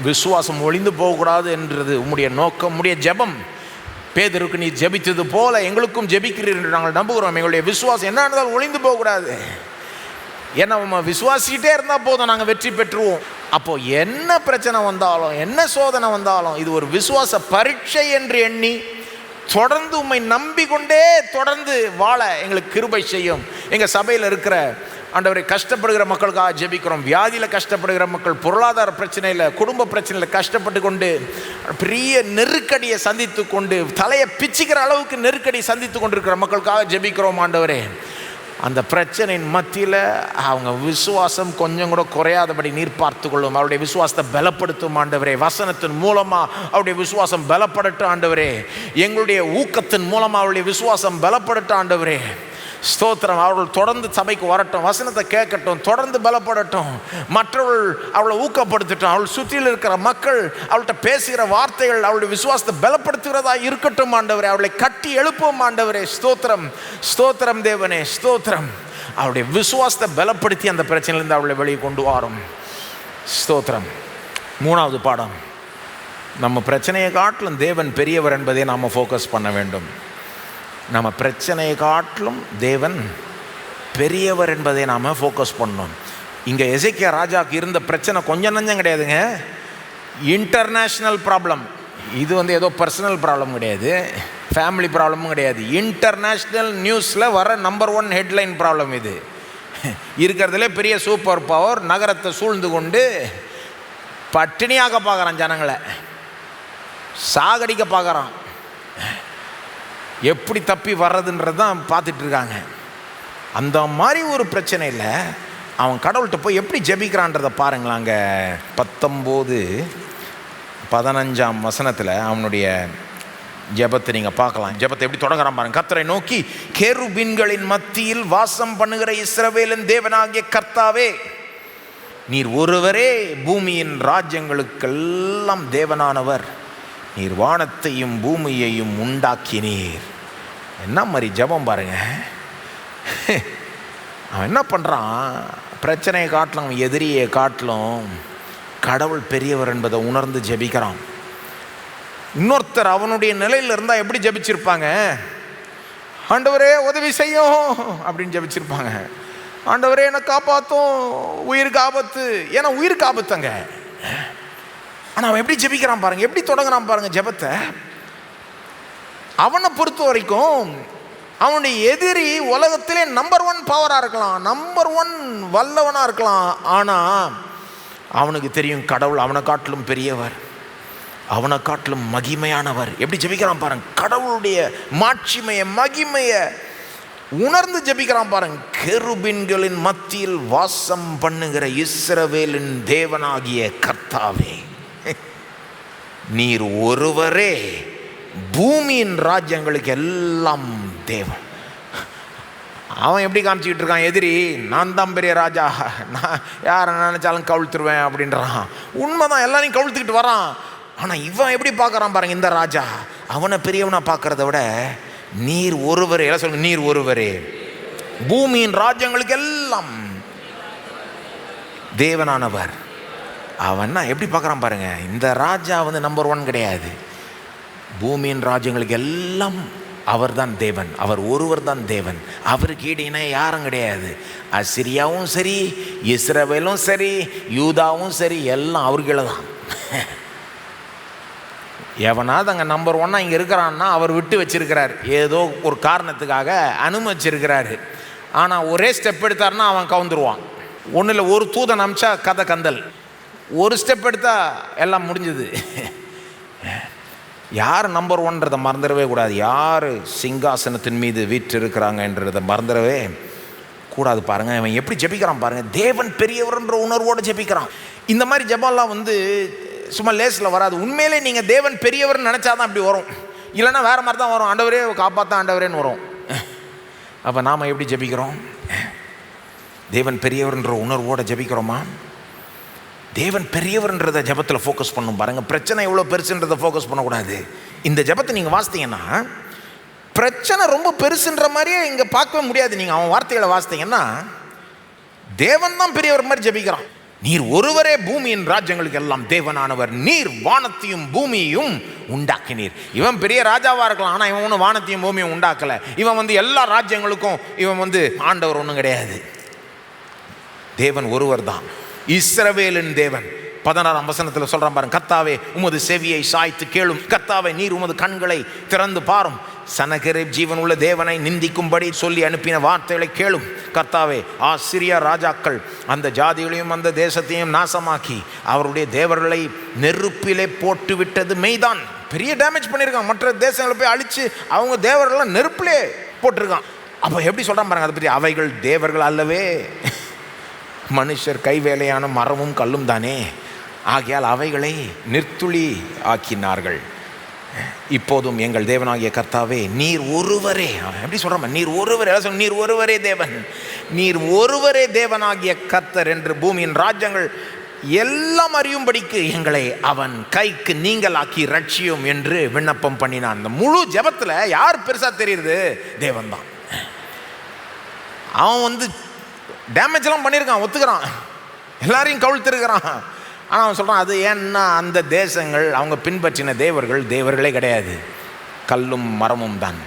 விசுவாசம் ஒளிந்து போகக்கூடாது என்றது உம்முடைய நோக்கம், உம்முடைய ஜெபம். பேதுருக்கு நீ ஜெபித்தது போல எங்களுக்கும் ஜெபிக்கிறீர் என்று நாங்கள் நம்புகிறோம். எங்களுடைய விசுவாசம் என்ன இருந்தாலும் ஒளிந்து போகக்கூடாது. ஏன்னா நம்ம விசுவாசிக்கிட்டே இருந்தால் போதும், நாங்கள் வெற்றி பெற்றுவோம். அப்போது என்ன பிரச்சனை வந்தாலும், என்ன சோதனை வந்தாலும், இது ஒரு விசுவாச பரீட்சை என்று எண்ணி தொடர்ந்து உம்மை நம்பிக்கொண்டே தொடர்ந்து வாழ எங்களுக்கு கிருபை செய்யும். எங்கள் சபையில் இருக்கிற ஆண்டவரை கஷ்டப்படுகிற மக்களுக்காக ஜெபிக்கிறோம். வியாதியில் கஷ்டப்படுகிற மக்கள், பொருளாதார பிரச்சனையில், குடும்ப பிரச்சனையில் கஷ்டப்பட்டு கொண்டு பெரிய நெருக்கடியை சந்தித்து கொண்டு, தலையை பிச்சுக்கிற அளவுக்கு நெருக்கடி சந்தித்து கொண்டிருக்கிற மக்களுக்காக ஜெபிக்கிறோம். ஆண்டவரே, அந்த பிரச்சனையின் மத்தியில் அவங்க விசுவாசம் கொஞ்சம் கூட குறையாதபடி நீர் பார்த்து கொள்ளும். அவருடைய விசுவாசத்தை பலப்படுத்தும் ஆண்டவரே. வசனத்தின் மூலமாக அவருடைய விசுவாசம் பலப்படட்டும் ஆண்டவரே. எங்களுடைய ஊக்கத்தின் மூலமாக அவருடைய விசுவாசம் பலப்படட்டும் ஆண்டவரே. ஸ்தோத்திரம். அவர்கள் தொடர்ந்து சபைக்கு வரட்டும், வசனத்தை கேட்கட்டும், தொடர்ந்து பலப்படட்டும். மற்றவர்கள் அவளை ஊக்கப்படுத்தட்டும். அவள் சுற்றியில் இருக்கிற மக்கள் அவள்கிட்ட பேசுகிற வார்த்தைகள் அவளுடைய விசுவாசத்தை பலப்படுத்துகிறதா இருக்கட்டும் ஆண்டவரே. அவளை கட்டி எழுப்பும் ஆண்டவரே. ஸ்தோத்திரம், ஸ்தோத்திரம் தேவனே, ஸ்தோத்திரம். அவளுடைய விசுவாசத்தை பலப்படுத்தி அந்த பிரச்சனையிலிருந்து அவளை வெளியே கொண்டு வரும். ஸ்தோத்திரம். 3வது பாடம், நம்ம பிரச்சனையை காட்டிலும் தேவன் பெரியவர் என்பதை நாம் ஃபோக்கஸ் பண்ண வேண்டும். நம்ம பிரச்சனையை காட்டிலும் தேவன் பெரியவர் என்பதை நாம் ஃபோக்கஸ் பண்ணணும். இங்கே எசேக்கியா ராஜாவுக்கு இருந்த பிரச்சனை கொஞ்சம் நஞ்சம் கிடையாதுங்க, இன்டர்நேஷ்னல் ப்ராப்ளம். இது ஏதோ பர்சனல் ப்ராப்ளம் கிடையாது, ஃபேமிலி ப்ராப்ளமும் கிடையாது. இன்டர்நேஷ்னல் நியூஸில் வர நம்பர் 1 ஹெட்லைன் ப்ராப்ளம் இது. இருக்கிறதுலே பெரிய சூப்பர் பவர் நகரத்தை சூழ்ந்து கொண்டு பட்டினியாக பார்க்குறான், ஜனங்களை சாகடிக்க பார்க்குறான். எப்படி தப்பி வர்றதுன்றது தான் பார்த்துட்டு இருக்காங்க. அந்த மாதிரி ஒரு பிரச்சனையில் அவன் கடவுள்கிட்ட போய் எப்படி ஜெபிக்கிறான்றதை பாருங்களேன். அங்கே 19:15 அவனுடைய ஜெபத்தை நீங்கள் பார்க்கலாம். ஜெபத்தை எப்படி தொடங்குறான் பாருங்க. கர்த்தரை நோக்கி, கேருபீன்களின் மத்தியில் வாசம் பண்ணுகிற இஸ்ரவேலின் தேவனாகிய கர்த்தாவே, நீர் ஒருவரே பூமியின் ராஜ்யங்களுக்கெல்லாம் தேவனானவர். நீர் வானத்தையும் பூமியையும் உண்டாக்கினீர். என்ன மாதிரி ஜெபம் பாருங்க. அவன் என்ன பண்ணுறான், பிரச்சனையை காட்டிலும் எதிரியை காட்டிலும் கடவுள் பெரியவர் என்பதை உணர்ந்து ஜெபிக்கிறான். இன்னொருத்தர் அவனுடைய நிலையில் இருந்தால் எப்படி ஜெபிச்சிருப்பாங்க? ஆண்டவரே உதவி செய்யும் அப்படின்னு ஜெபிச்சிருப்பாங்க. ஆண்டவரே என்னை காப்பாற்றும், உயிருக்கு ஆபத்து. ஏன்னா உயிருக்கு ஆபத்துங்க. ஆனால் அவன் எப்படி ஜெபிக்கிறான் பாருங்க, எப்படி தொடங்குறான் பாருங்க ஜெபத்தை. அவனை பொறுத்த வரைக்கும் அவனுடைய எதிரி உலகத்திலே நம்பர் 1 பவராக இருக்கலாம், நம்பர் 1 வல்லவனாக இருக்கலாம். ஆனால் அவனுக்கு தெரியும் கடவுள் அவனை காட்டிலும் பெரியவர், அவனை காட்டிலும் மகிமையானவர். எப்படி ஜெபிக்கிறான் பாருங்க, கடவுளுடைய மாட்சிமையை மகிமையை உணர்ந்து ஜெபிக்கிறான் பாருங்க. கெருபீன்களின் மத்தியில் வாசம் பண்ணுகிற இஸ்ரவேலின் தேவனாகிய கர்த்தாவே, நீர் ஒருவரே பூமியின் ராஜ்யங்களுக்கு எல்லாம் தேவன். அவன் எப்படி காமிச்சிக்கிட்டு இருக்கான் எதிரி, நான் தான் பெரிய ராஜா, நான் யாரை நினைச்சாலும் கவிழ்த்துருவேன் அப்படின்றான். உண்மைதான், எல்லாரையும் கவிழ்த்துக்கிட்டு வரான். ஆனால் இவன் எப்படி பார்க்குறான் பாருங்க, இந்த ராஜா அவனை பெரியவனா பார்க்கறத விட நீர் ஒருவரே, எல்லாம் சொல்லுங்க, நீர் ஒருவரே பூமியின் ராஜ்யங்களுக்கு எல்லாம் தேவனானவர். அவன் எப்படி பார்க்குறான் பாருங்க, இந்த ராஜா வந்து நம்பர் 1 கிடையாது, பூமியின் ராஜ்யங்களுக்கு எல்லாம் அவர் தான் தேவன், அவர் ஒருவர் தான் தேவன். அவருக்கு ஈடுனா யாரும் கிடையாது. அசிரியாவும் சரி, இஸ்ரவேலும் சரி, யூதாவும் சரி, எல்லாம் அவர்கள தான். எவனாவது அங்கே நம்பர் 1 இங்கே இருக்கிறான்னா அவர் விட்டு வச்சிருக்கிறார், ஏதோ ஒரு காரணத்துக்காக அனுமதிச்சிருக்கிறாரு. ஆனால் ஒரே ஸ்டெப் எடுத்தார்னா அவன் கவுந்துருவான். ஒன்றில் ஒரு தூதன் அமிச்சா கதை கந்தல், ஒரு ஸ்டெப் எடுத்தா எல்லாம் முடிஞ்சுது. யார் நம்பர் 1ன்றதை மறந்துடவே கூடாது, யார் சிங்காசனத்தின் மீது வீற்று இருக்கிறாங்கன்றதை மறந்துடவே கூடாது. பாருங்கள் அவன் எப்படி ஜெபிக்கிறான் பாருங்கள், தேவன் பெரியவர்ன்ற உணர்வோடு ஜெபிக்கிறான். இந்த மாதிரி ஜெபம்லாம் வந்து சும்மா லேஸில் வராது. உண்மையிலே நீங்கள் தேவன் பெரியவர்னு நினச்சாதான் அப்படி வரும், இல்லைன்னா வேறு மாதிரி தான் வரும். ஆண்டவரே காப்பாற்ற ஆண்டவரேன்னு வரும். அப்போ நாம் எப்படி ஜெபிக்கிறோம்? தேவன் பெரியவர்ன்ற உணர்வோடு ஜெபிக்கிறோமா? தேவன் பெரியவர்ன்றதை ஜெபத்தில் ஃபோக்கஸ் பண்ணும் பாருங்கள். பிரச்சனை எவ்வளோ பெருசுன்றதை ஃபோக்கஸ் பண்ணக்கூடாது. இந்த ஜெபத்தை நீங்கள் வாசித்தீங்கன்னா பிரச்சனை ரொம்ப பெருசுன்ற மாதிரியே இங்கே பார்க்கவே முடியாது. நீங்கள் அவன் வார்த்தைகளை வாசித்தீங்கன்னா தேவன் தான் பெரியவர் மாதிரி ஜெபிக்கிறான். நீர் ஒருவரே பூமியின் ராஜ்யங்களுக்கு எல்லாம் தேவனானவர், நீர் வானத்தையும் பூமியையும் உண்டாக்கினீர். இவன் பெரிய ராஜாவாக இருக்கலாம், ஆனால் இவன் ஒன்றும் வானத்தையும் பூமியும் உண்டாக்கலை. இவன் வந்து எல்லா ராஜ்யங்களுக்கும் இவன் வந்து ஆண்டவர் ஒன்றும் கிடையாது. தேவன் ஒருவர் தான், இஸ்ரவேலின் தேவன். 16ஆம் வசனத்தில் சொல்கிறான் பாருங்க, கர்த்தாவே உமது செவியை சாய்த்து கேளும், கர்த்தாவே நீர் உமது கண்களை திறந்து பாரும். சனகரிப் ஜீவன் உள்ள தேவனை நிந்திக்கும்படி சொல்லி அனுப்பின வார்த்தைகளை கேளும். கர்த்தாவே ஆசிரியா ராஜாக்கள் அந்த ஜாதிகளையும் அந்த தேசத்தையும் நாசமாக்கி அவருடைய தேவர்களை நெருப்பிலே போட்டு விட்டது மெய்தான். பெரிய டேமேஜ் பண்ணியிருக்கான், மற்ற தேசங்களை போய் அழித்து அவங்க தேவர்கள்லாம் நெருப்பிலே போட்டிருக்கான். அப்போ எப்படி சொல்கிறான் பாருங்க அதை பற்றி, அவைகள் தேவர்கள் அல்லவே, மனுஷர் கைவேலையான மரமும் கல்லும் தானே, ஆகையால் அவைகளை நிர்த்துளி ஆக்கினார்கள். இப்போதும் எங்கள் தேவனாகிய கர்த்தாவே நீர் ஒருவரே, எப்படி சொல்கிறோம், நீர் ஒருவரே, நீர் ஒருவரே தேவன், நீர் ஒருவரே தேவனாகிய கர்த்தர் என்று பூமியின் ராஜ்யங்கள் எல்லாம் அறியும்படிக்கு எங்களை அவன் கைக்கு நீங்களாக்கி ரட்சியும் என்று விண்ணப்பம் பண்ணினான். இந்த முழு ஜெபத்தில் யார் பெருசாக தெரியுது? தேவன் தான். அவன் வந்து டேமேஜ்லாம் பண்ணியிருக்கான், ஒத்துக்கிறான், எல்லாரையும் கவிழ்த்திருக்கிறான். ஆனால் அவன் சொல்கிறான், அது ஏன்னா அந்த தேசங்கள் அவங்க பின்பற்றின தேவர்களே கிடையாது, கல்லும் மரமும் தான்.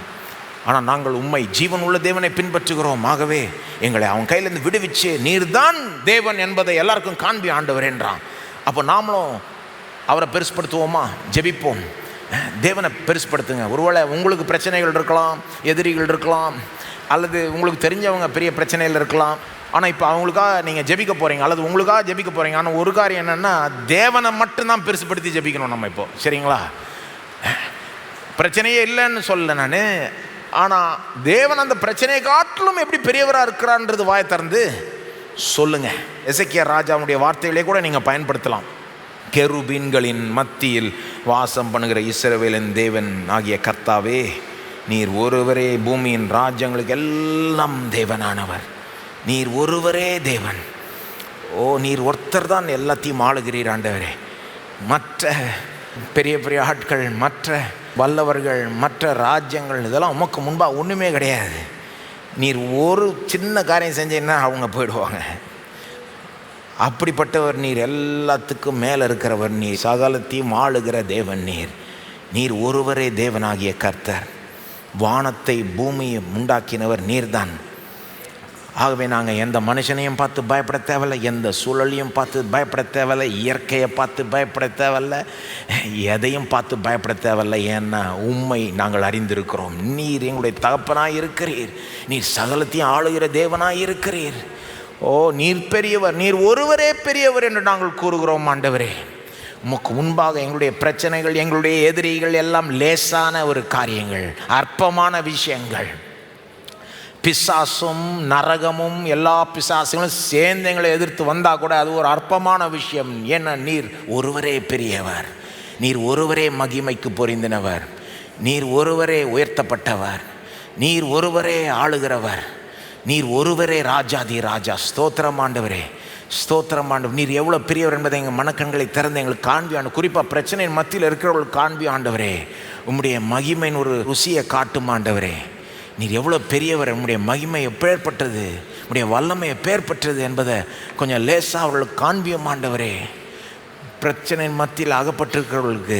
ஆனால் நாங்கள் உம்மை ஜீவன் உள்ள தேவனை பின்பற்றுகிறோம், ஆகவே எங்களை அவன் கையிலேருந்து விடுவிச்சு நீர்தான் தேவன் என்பதை எல்லாருக்கும் காண்பி ஆண்டவரேன்றான். அப்போ நாமளும் அவரை பெருசுப்படுத்துவோமா? ஜெபிப்போம், தேவனை பெருசுப்படுத்துங்க. ஒருவேளை உங்களுக்கு பிரச்சனைகள் இருக்கலாம், எதிரிகள் இருக்கலாம், அல்லது உங்களுக்கு தெரிஞ்சவங்க பெரிய பிரச்சனையில் இருக்கலாம். ஆனால் இப்போ அவங்களுக்காக நீங்கள் ஜெபிக்க போகிறீங்க, அல்லது உங்களுக்காக ஜெபிக்க போகிறீங்க. ஆனால் ஒரு காரியம் என்னென்னா, தேவனை மட்டும்தான் பெருசுப்படுத்தி ஜெபிக்கணும் நம்ம இப்போ, சரிங்களா? பிரச்சனையே இல்லைன்னு சொல்லலை நான், ஆனால் தேவன் அந்த பிரச்சனையை காட்டிலும் எப்படி பெரியவராக இருக்கிறான்றது வாயை திறந்து சொல்லுங்கள். எசேக்கியா ராஜாவுடைய வார்த்தைகளே கூட நீங்கள் பயன்படுத்தலாம். கெருபீன்களின் மத்தியில் வாசம் பண்ணுகிற இஸ்ரவேலின் தேவன் ஆகிய கர்த்தாவே நீர் ஒருவரே பூமியின் ராஜ்யங்களுக்கு எல்லாம் தேவனானவர், நீர் ஒருவரே தேவன். ஓ, நீர் ஒருத்தர் தான் எல்லாத்தையும் ஆளுகிறீர் ஆண்டவரே. மற்ற பெரிய பெரிய ஆட்கள், மற்ற வல்லவர்கள், மற்ற ராஜ்யங்கள் இதெல்லாம் உமக்கு முன்பாக ஒன்றுமே கிடையாது. நீர் ஒரு சின்ன காரியம் செஞ்சீங்கன்னா அவங்க போயிடுவாங்க. அப்படிப்பட்டவர் நீர், எல்லாத்துக்கும் மேலே இருக்கிறவர் நீர், சகலத்தையும் ஆளுகிற தேவன் நீர். நீர் ஒருவரே தேவனாகிய கர்த்தர். வானத்தை பூமியை உண்டாக்கினவர் நீர்தான். ஆகவே நாங்கள் எந்த மனுஷனையும் பார்த்து பயப்பட தேவையில்லை, எந்த சூழலையும் பார்த்து பயப்பட தேவையில்லை, இயற்கையை பார்த்து பயப்பட தேவையில்லை, எதையும் பார்த்து பயப்பட தேவையில்லை. ஏன்னா உம்மை நாங்கள் அறிந்திருக்கிறோம். நீர் எங்களுடைய தகப்பனாய் இருக்கிறீர். நீர் சகலத்தையும் ஆளுகிற தேவனாய் இருக்கிறீர். ஓ, நீர் பெரியவர், நீர் ஒருவரே பெரியவர் என்று நாங்கள் கூறுகிறோம். ஆண்டவரே, உமக்கு முன்பாக எங்களுடைய பிரச்சனைகள், எங்களுடைய எதிரிகள் எல்லாம் லேசான ஒரு காரியங்கள், அற்பமான விஷயங்கள். பிசாசும் நரகமும் எல்லா பிசாசுகளும் சேர்ந்து எங்களை எதிர்த்து வந்தால் கூட அது ஒரு அற்பமான விஷயம். ஏன்னா நீர் ஒருவரே பெரியவர், நீர் ஒருவரே மகிமைக்கு பொருந்தினவர், நீர் ஒருவரே உயர்த்தப்பட்டவர், நீர் ஒருவரே ஆளுகிறவர், நீர் ஒருவரே ராஜாதி ராஜா. ஸ்தோத்திரம் ஆண்டவரே, ஸ்தோத்திரம் ஆண்டவர். நீர் எவ்வளோ பெரியவர் என்பதை எங்கள் மனக்கண்களை திறந்து எங்களுக்கு காண்பி ஆண்டு. குறிப்பாக பிரச்சனையின் மத்தியில் இருக்கிறவர்களுக்கு காண்பி ஆண்டவரே. உம்முடைய மகிமையின் ஒரு ருசியை காட்டும் ஆண்டவரே. நீர் எவ்வளோ பெரியவர், உம்முடைய மகிமை எப்பேற்பட்டது, உம்முடைய வல்லமை எப்பேற்பட்டது என்பதை கொஞ்சம் லேசாக அவர்களுக்கு காண்பியும் ஆண்டவரே. பிரச்சனையின் மத்தியில் அகப்பட்டிருக்கிறவர்களுக்கு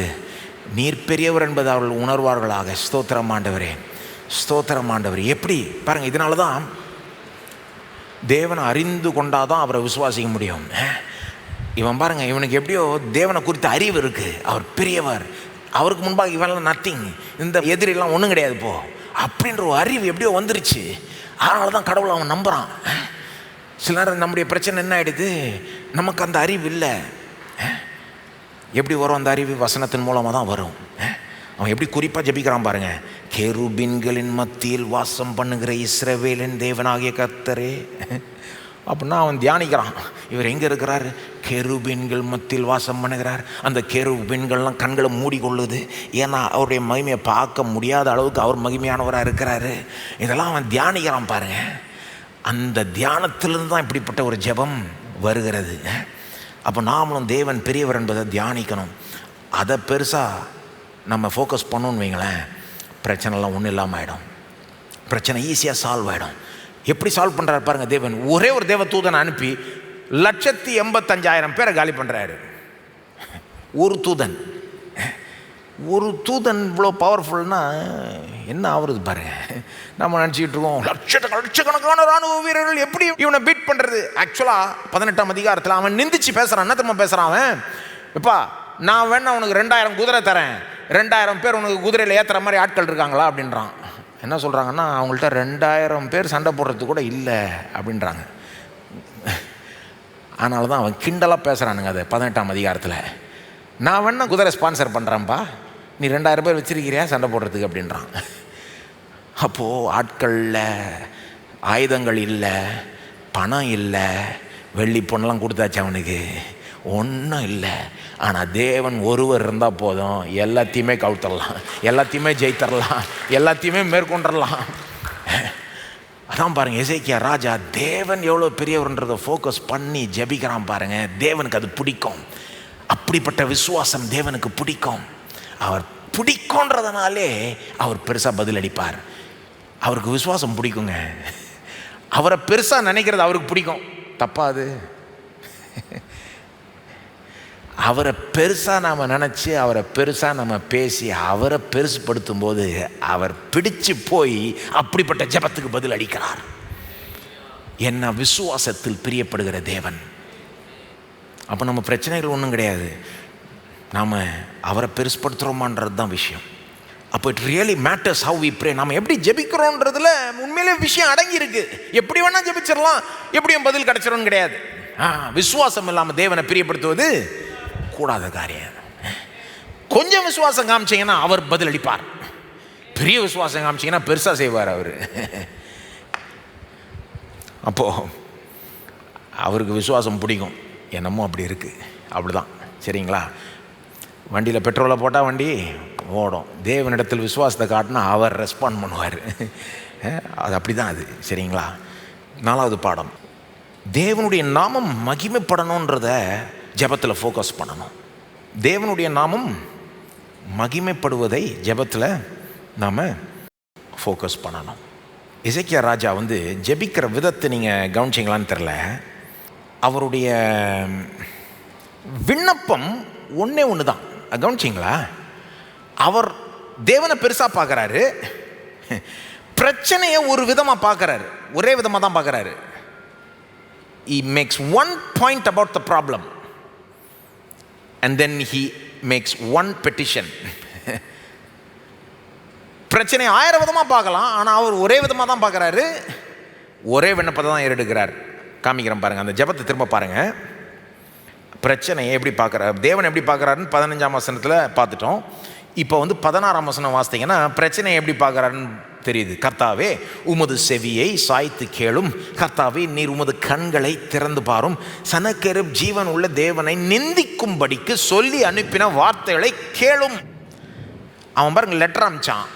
நீர் பெரியவர் என்பதை அவர்கள் உணர்வார்களாக. ஸ்தோத்திரம் ஆண்டவரே, ஸ்தோத்திரம் ஆண்டவரே. எப்படி பாருங்கள், இதனால தான் தேவனை அறிந்து கொண்டாதான் அவரை விசுவாசிக்க முடியும். இவன் பாருங்கள், இவனுக்கு எப்படியோ தேவனை குறித்த அறிவு இருக்குது, அவர் பெரியவர், அவருக்கு முன்பாக இவெல்லாம் நத்திங், இந்த எதிரிலாம் ஒன்றும் கிடையாது போ அப்படின்ற ஒரு அறிவு எப்படியோ வந்துருச்சு. அதனால தான் கடவுளை அவன் நம்புகிறான். சில நேரம் நம்முடைய பிரச்சனை என்ன ஆகிடுது, நமக்கு அந்த அறிவு இல்லை. எப்படி வரும் அந்த அறிவு? வசனத்தின் மூலமாக தான் வரும். அவன் எப்படி குறிப்பாக ஜெபிக்கிறான் பாருங்கள். கேருபீன்களின் மத்தியில் வாசம் பண்ணுகிற இஸ்ரவேலின் தேவனாகிய கர்த்தரே அப்படின்னா அவன் தியானிக்கிறான். இவர் எங்கே இருக்கிறார்? கேருபீன்கள் மத்தியில் வாசம் பண்ணுகிறார். அந்த கேருபீன்கள்லாம் கண்களை மூடிக்கொள்ளுது. ஏன்னா அவருடைய மகிமையை பார்க்க முடியாத அளவுக்கு அவர் மகிமையானவராக இருக்கிறாரு. இதெல்லாம் அவன் தியானிக்கிறான் பாருங்க. அந்த தியானத்திலிருந்து தான் இப்படிப்பட்ட ஒரு ஜெபம் வருகிறது. அப்போ நாமளும் தேவன் பெரியவர் என்பதை தியானிக்கணும். அதை பெருசாக நம்ம ஃபோக்கஸ் பண்ணோன்னு வைங்களேன், பிரச்சனைலாம் ஒன்றும் இல்லாமல் ஆகிடும். பிரச்சனை ஈஸியாக சால்வ் ஆகிடும். எப்படி சால்வ் பண்ணுறாரு பாருங்கள் தேவன். ஒரே ஒரு தேவ தூதனை அனுப்பி 185,000 பேரை காலி பண்ணுறாரு. ஒரு தூதன். ஒரு தூதன் இவ்வளோ பவர்ஃபுல்னா என்ன ஆகுறது பாருங்க. நம்ம நினச்சிக்கிட்டு இருக்கோம் லட்சக்கணக்கான ராணுவ வீரர்கள் எப்படி இவனை பீட் பண்ணுறது. ஆக்சுவலாக 18ஆம் அதிகாரத்தில் அவன் நிந்திச்சு பேசுகிறான். என்ன தெரியுமா பேசுகிறான் அவன்? எப்பா, நான் வேணா உனக்கு 2000 குதிரை தரேன், 2000 பேர் உனக்கு குதிரையில் ஏற்றுற மாதிரி ஆட்கள் இருக்காங்களா அப்படின்றான். என்ன சொல்கிறாங்கன்னா, அவங்கள்ட்ட 2000 பேர் சண்டை போடுறதுக்கு கூட இல்லை அப்படின்றாங்க. அதனால தான் அவன் கிண்டலாக பேசுகிறானுங்க. அது 18ஆம் அதிகாரத்தில், நான் வேணா குதிரை ஸ்பான்சர் பண்ணுறேன்ப்பா, நீ 2000 பேர் வச்சிருக்கிறியா சண்டை போடுறதுக்கு அப்படின்றான். அப்போது ஆட்களில் ஆயுதங்கள் இல்லை, பணம் இல்லை, வெள்ளி பொண்ணெல்லாம் கொடுத்தாச்சு அவனுக்கு, ஒன்றும் இல்லை. ஆனால் தேவன் ஒருவர் இருந்தால் போதும், எல்லாத்தையுமே கவுத்தரலாம், எல்லாத்தையுமே ஜெயித்தரலாம், எல்லாத்தையுமே மேற்கொண்டுடலாம். அதான் பாருங்கள், எசேக்கியா ராஜா தேவன் எவ்வளோ பெரியவர்ன்றதை ஃபோக்கஸ் பண்ணி ஜெபிக்கிறான் பாருங்கள். தேவனுக்கு அது பிடிக்கும். அப்படிப்பட்ட விசுவாசம் தேவனுக்கு பிடிக்கும். அவர் பிடிக்கும்ன்றதுனாலே அவர் பெருசாக பதிலளிப்பார். அவருக்கு விசுவாசம் பிடிக்குங்க. அவரை பெருசாக நினைக்கிறது அவருக்கு பிடிக்கும். தப்பாது. அவரை பெருசாக நாம் நினச்சி, அவரை பெருசாக நம்ம பேசி, அவரை பெருசுப்படுத்தும் போது அவர் பிடிச்சு போய் அப்படிப்பட்ட ஜெபத்துக்கு பதில் அளிக்கிறார். என்ன விசுவாசத்தில் பிரியப்படுகிற தேவன். அப்போ நம்ம பிரச்சனைகள் ஒன்றும் கிடையாது, நாம் அவரை பெருசுப்படுத்துகிறோமான்றது தான் விஷயம். அப்போ it really matters how we pray. நம்ம எப்படி ஜெபிக்கிறோன்றதுல உண்மையிலே விஷயம் அடங்கி இருக்கு. எப்படி வேணால் ஜெபிச்சிடலாம், எப்படியும் பதில் கிடைச்சிடும் கிடையாது. விசுவாசம் இல்லாமல் தேவனை பிரியப்படுத்துவது கூடாத காரியம். கொஞ்சம் விசுவாசம் காமிச்சிங்கன்னா அவர் பதில் அளிப்பார். பெரிய விசுவாசம் காமிச்சிங்கன்னா பெருசாக செய்வார் அவர். அப்போது அவருக்கு விசுவாசம் பிடிக்கும். என்னமோ அப்படி இருக்குது, அப்படிதான். சரிங்களா? வண்டியில் பெட்ரோலை போட்டால் வண்டி ஓடும். தேவனிடத்தில் விசுவாசத்தை காட்டினா அவர் ரெஸ்பாண்ட் பண்ணுவார். அது அப்படி தான் அது. சரிங்களா? 4வது பாடம், தேவனுடைய நாமம் மகிமைப்படணுன்றத ஜெபத்தில் ஃபோக்கஸ் பண்ணணும். தேவனுடைய நாமம் மகிமைப்படுவதை ஜெபத்தில் நாம் ஃபோக்கஸ் பண்ணணும். எசேக்கியா ராஜா வந்து ஜெபிக்கிற விதத்தை நீங்கள் கவனிச்சிங்களான்னு தெரில. அவருடைய விண்ணப்பம் ஒன்றே ஒன்று தான், கவனிச்சிங்களா? அவர் தேவனை பெருசாக பார்க்குறாரு, பிரச்சனையை ஒரு விதமாக பார்க்குறாரு, ஒரே விதமாக தான் பார்க்குறாரு. He makes one point about the problem and then he makes one petition. பிரச்சனை 1000 விதமாக பார்க்கலாம், ஆனால் அவர் ஒரே விதமாக தான் பார்க்குறாரு, ஒரே விண்ணப்பத்தை தான் ஏறெடுக்கிறார். காமிக்கிறேன் பாருங்கள், அந்த ஜெபத்தை திரும்ப பாருங்கள். பிரச்சனையை எப்படி பார்க்குறாரு, தேவன் எப்படி பார்க்குறாருன்னு 15ஆம் வசனத்தில் பார்த்துட்டோம். இப்போ வந்து 16ஆம் வசனம் வாசித்தீங்கன்னா பிரச்சனையை எப்படி பார்க்குறாருன்னு தெரியுது. கர்த்தாவே உமது செவியை சாய்த்து கேளும், கர்த்தாவே நீர் உமது கண்களை திறந்து பாரும், சனக்கெருப் ஜீவன் உள்ள தேவனை நிந்திக்கும்படிக்கு சொல்லி அனுப்பின வார்த்தைகளை கேளும். அவன் பாருங்க லெட்டர் அமிச்சான்,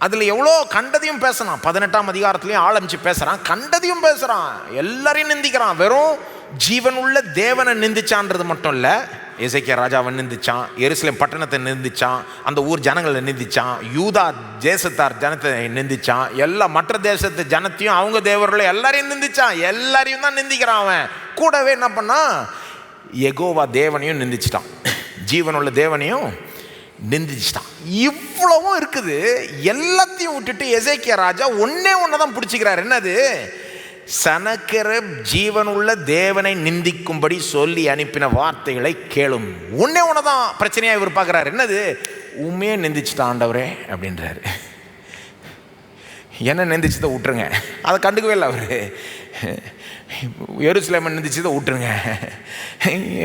அதில் எவ்வளோ கண்டதையும் பேசுகிறான். 18ஆம் அதிகாரத்துலேயும் ஆரம்பிச்சு பேசுகிறான், கண்டதையும் பேசுகிறான், எல்லாரையும் நிந்திக்கிறான். வெறும் ஜீவன் உள்ள தேவனை நிந்திச்சான்றது மட்டும் இல்லை, எசேக்கியா ராஜாவை நிந்திச்சான், எருசலேம் பட்டணத்தை நிந்திச்சான், அந்த ஊர் ஜனங்களை நிந்திச்சான், யூதா தேசத்தார் ஜனத்தை நிந்திச்சான், எல்லா மற்ற தேசத்து ஜனத்தையும் அவங்க தேவர்களை எல்லாரையும் நிந்திச்சான். எல்லாரையும் தான் நிந்திக்கிறான். அவன் கூடவே என்ன பண்ணான், யெகோவா தேவனையும் நிந்திச்சிட்டான், ஜீவனுள்ள தேவனையும் நிந்திச்சிட்டான். இவ்வளவும் இருக்குது. எல்லாத்தையும் விட்டுட்டு எசேக்கியா ராஜா ஒன்னே தான் பிடிச்சிக்கிறார். என்னது? சனக்கெருப் ஜீவனுள்ள தேவனை நிந்திக்கும்படி சொல்லி அனுப்பின வார்த்தைகளை கேளும். ஒன்னே தான் பிரச்சனையா இவர் பார்க்குறாரு. என்னது? உண்மையே நிந்திச்சுட்டான் ஆண்டவரே அப்படின்றாரு. என்ன நிந்திச்சதை விட்டுருங்க, அதை கண்டுக்கவே இல்லை அவர். எருசலேமை நிந்திச்சதை விட்டுருங்க,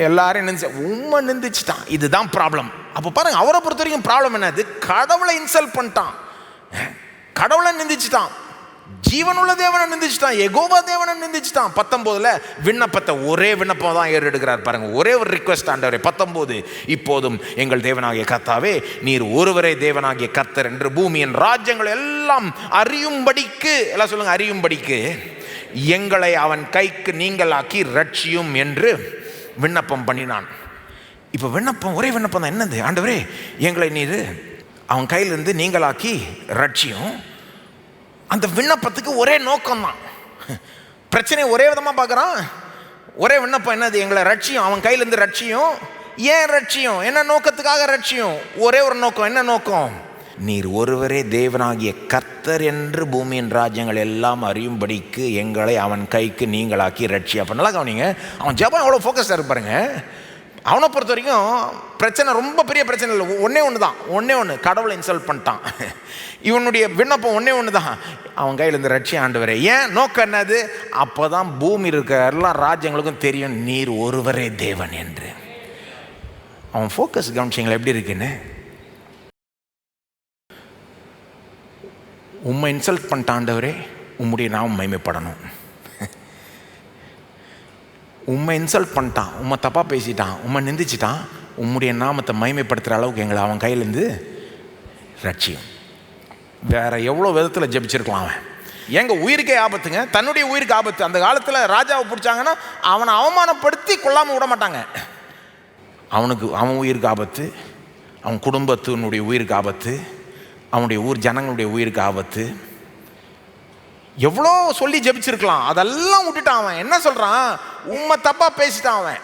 எல்லாரையும் நிந்திச்ச உண்மை நிந்திச்சுட்டான். இதுதான் ப்ராப்ளம். அப்போ பாருங்க, அவரை பொறுத்த வரைக்கும் ப்ராப்ளம் என்னது? கடவுளை இன்சல்ட் பண்ணிட்டான், கடவுளை நிந்திச்சுட்டான், ஜீவனுள்ள தேவனை நிந்திச்சுட்டான், யெகோவா தேவனை நிந்திச்சுட்டான். 19 விண்ணப்பத்தை ஒரே விண்ணப்பம் தான் ஏறெடுக்கிறார் பாருங்க. ஒரே ஒரு ரிக்வெஸ்ட் ஆண்டவரே. 19 இப்போதும் எங்கள் தேவனாகிய கர்த்தாவே நீர் ஒருவரே தேவனாகிய கர்த்தர் என்று பூமியின் ராஜ்யங்கள் எல்லாம் அறியும்படிக்கு, எல்லாம் சொல்லுங்க, அறியும்படிக்கு எங்களை அவன் கைக்கு நீங்களாக்கி ரட்சியும் என்று விண்ணப்பம் பண்ணினான். இப்போ விண்ணப்பம் ஒரே விண்ணப்பம் தான். என்னது? ஆண்டவரே எங்களை நீர் அவன் கையிலிருந்து நீங்களாக்கி ரட்சியும். அந்த விண்ணப்பத்துக்கு ஒரே நோக்கம்தான். பிரச்சனையை ஒரே விதமாக பார்க்குறான், ஒரே விண்ணப்பம். என்னது? எங்களை ரட்சியும், அவன் கையிலேருந்து ரட்சியும். ஏன் ரட்சியும்? என்ன நோக்கத்துக்காக ரட்சியும்? ஒரே ஒரு நோக்கம். என்ன நோக்கம்? நீர் ஒருவரே தேவனாகிய கர்த்தர் என்று பூமியின் ராஜ்யங்கள் எல்லாம் அறியும்படிக்கு எங்களை அவன் கைக்கு நீங்களாக்கி ரட்சி. அப்போ நல்லா கவனிங்க, அவன் ஜெபம் எவ்வளோ ஃபோக்கஸ்டாக இருப்பாருங்க. அவனை பொறுத்த வரைக்கும் பிரச்சனை ரொம்ப பெரிய பிரச்சனை இல்லை, ஒன்றே ஒன்று தான். ஒன்றே ஒன்று, கடவுளை இன்சல்ட் பண்ணிட்டான். இவனுடைய விண்ணப்பம் ஒன்றே ஒன்று தான், அவன் கையிலேருந்து ரட்சி ஆண்டவரே. ஏன்? நோக்கம் என்னது? அப்போ தான் பூமி இருக்க எல்லா ராஜ்யங்களுக்கும் தெரியும் நீர் ஒருவரே தேவன் என்று. அவன் ஃபோக்கஸ் கவனிச்சிங்களா எப்படி இருக்குன்னு? உம்மை இன்சல்ட் பண்ணிட்டான் ஆண்டவரே, உம்முடைய நாமம் மகிமைப்படணும். உம்மை இன்சல்ட் பண்ணிட்டான், உம்மை தப்பாக பேசிட்டான், உம்மை நிந்திச்சிட்டான், உம்முடைய நாமத்தை மகிமைப்படுத்துகிற அளவுக்கு எங்களை அவன் கையிலேருந்து ரட்சியும். வேறு எவ்வளோ விதத்தில் ஜெபிச்சிருக்கலாம் அவன். எங்கள் உயிருக்கே ஆபத்துங்க, தன்னுடைய உயிருக்கு ஆபத்து. அந்த காலத்தில் ராஜாவை பிடிச்சாங்கன்னா அவனை அவமானப்படுத்தி கொள்ளாமல் விட மாட்டாங்க. அவன் உயிருக்கு ஆபத்து, அவன் குடும்பத்தினுடைய உயிருக்கு ஆபத்து, அவனுடைய ஊர் ஜனங்களுடைய உயிருக்கு ஆபத்து. எவ்வளோ சொல்லி ஜெபிச்சிருக்கலாம், அதெல்லாம் விட்டுட்டான். அவன் என்ன சொல்கிறான்? உண்மை தப்பாக பேசிட்டான் அவன்.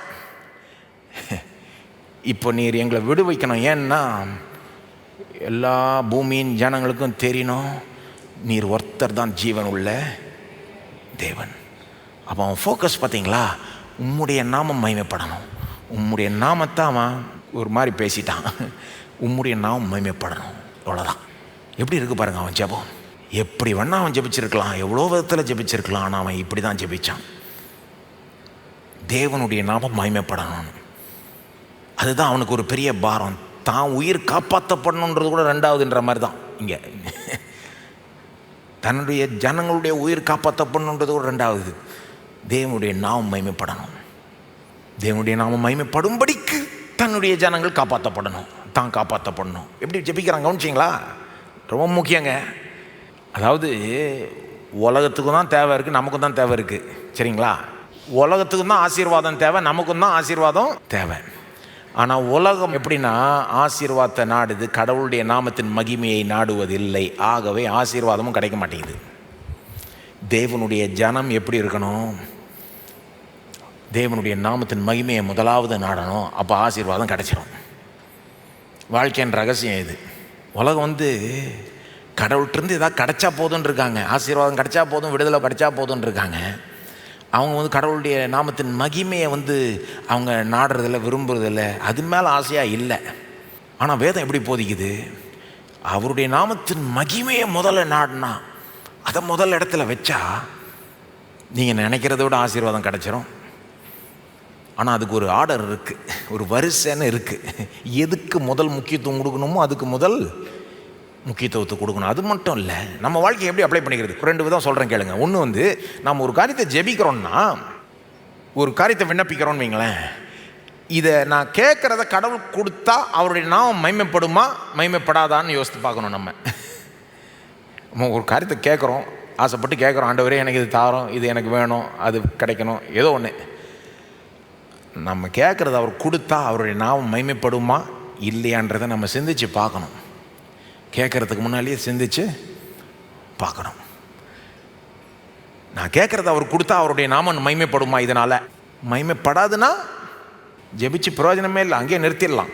இப்போ நீர் எங்களை விடு வைக்கணும், ஏன்னா எல்லா பூமியின் ஜனங்களுக்கும் தெரியணும் நீர் ஒருத்தர் தான் ஜீவன் உள்ள தேவன். அப்போ அவன் ஃபோக்கஸ் பார்த்தீங்களா? உம்முடைய நாமம் மகிமைப்படணும். உம்முடைய நாமத்தை அவன் ஒரு மாதிரி பேசிட்டான். உம்முடைய நாமம் மகிமைப்படணும், அவ்வளோதான். எப்படி இருக்கு பாருங்க அவன் ஜெபம். எப்படி வேணா அவன் ஜெபிச்சிருக்கலாம், எவ்வளோ விதத்தில் ஜெபிச்சிருக்கலாம், ஆனால் அவன் இப்படி தான் ஜெபிச்சான். தேவனுடைய நாமம் மகிமைப்படணும், அதுதான் அவனுக்கு ஒரு பெரிய பாரம். தான் உயிர் காப்பாற்றப்படணுன்றது கூட ரெண்டாவதுன்ற மாதிரி தான் இங்கே. தன்னுடைய ஜனங்களுடைய உயிர் காப்பாற்றப்படணுன்றது கூட ரெண்டாவது. தேவனுடைய நாமம் மகிமைப்படணும், தேவனுடைய நாமம் மகிமைப்படும்படிக்கு தன்னுடைய ஜனங்கள் காப்பாற்றப்படணும், தான் காப்பாற்றப்படணும். எப்படி ஜெபிக்கிறாங்க கவனிச்சிங்களா? ரொம்ப முக்கியங்க. அதாவது உலகத்துக்கும் தான் தேவை இருக்குது, நமக்கும் தான் தேவை இருக்குது, சரிங்களா? உலகத்துக்கும் தான் ஆசீர்வாதம் தேவை, நமக்கும் தான் ஆசீர்வாதம் தேவை. ஆனால் உலகம் எப்படின்னா ஆசீர்வாதத்தை நாடுது, கடவுளுடைய நாமத்தின் மகிமையை நாடுவதில்லை. ஆகவே ஆசீர்வாதமும் கிடைக்க மாட்டேங்குது. தேவனுடைய ஜனம் எப்படி இருக்கணும்? தேவனுடைய நாமத்தின் மகிமையை முதலாவது நாடணும். அப்போ ஆசீர்வாதம் கிடைச்சிடும். வாழ்க்கையின் ரகசியம் இது. உலகம் வந்து கடவுள்கிட்டருந்து ஏதாவது கிடைச்சா போதுன்னு இருக்காங்க. ஆசீர்வாதம் கிடைச்சா போதும், விடுதலை கிடைச்சா போதுன்னு இருக்காங்க. அவங்க வந்து கடவுளுடைய நாமத்தின் மகிமையை வந்து அவங்க நாடுறதில்ல, விரும்புறதில்ல, அது மேலே ஆசையாக இல்லை. ஆனால் வேதம் எப்படி போதிக்குது? அவருடைய நாமத்தின் மகிமையை முதல்ல நாடினா, அதை முதல் இடத்துல வச்சா நீங்கள் நினைக்கிறத விட ஆசீர்வாதம் கிடைச்சிரும். ஆனால் அதுக்கு ஒரு ஆர்டர் இருக்குது, ஒரு வரிசைன்னு இருக்குது. எதுக்கு முதல் முக்கியத்துவம் கொடுக்கணுமோ அதுக்கு முதல் முக்கியத்துவத்தை கொடுக்கணும். அது மட்டும் இல்லை, நம்ம வாழ்க்கையை எப்படி அப்ளை பண்ணிக்கிறது? 2 விதம் சொல்கிறேன் கேளுங்க. ஒன்று வந்து, நம்ம ஒரு காரியத்தை ஜெபிக்கிறோன்னா, ஒரு காரியத்தை விண்ணப்பிக்கிறோன்னு வைங்களேன், இதை நான் கேட்குறத கடவுள் கொடுத்தா அவருடைய நாமம் மகிமைப்படுமா மகிமைப்படாதான்னு யோசித்து பார்க்கணும். நம்ம ஒரு காரியத்தை கேட்குறோம், ஆசைப்பட்டு கேட்குறோம், ஆண்டவரே எனக்கு இது தாரோம், இது எனக்கு வேணும், அது கிடைக்கணும், ஏதோ ஒன்று. நம்ம கேட்குறத அவர் கொடுத்தா அவருடைய நாமம் மகிமைப்படுமா இல்லையான்றதை நம்ம சிந்திச்சு பார்க்கணும். கேட்குறதுக்கு முன்னாலேயே சிந்திச்சு பார்க்கணும். நான் கேட்குறத அவர் கொடுத்தா அவருடைய நாமம் மகிமைப்படுமா? இதனால் மகிமைப்படாதுன்னா ஜெபிச்சு பிரயோஜனமே இல்லை, அங்கேயே நிறுத்திடலாம்.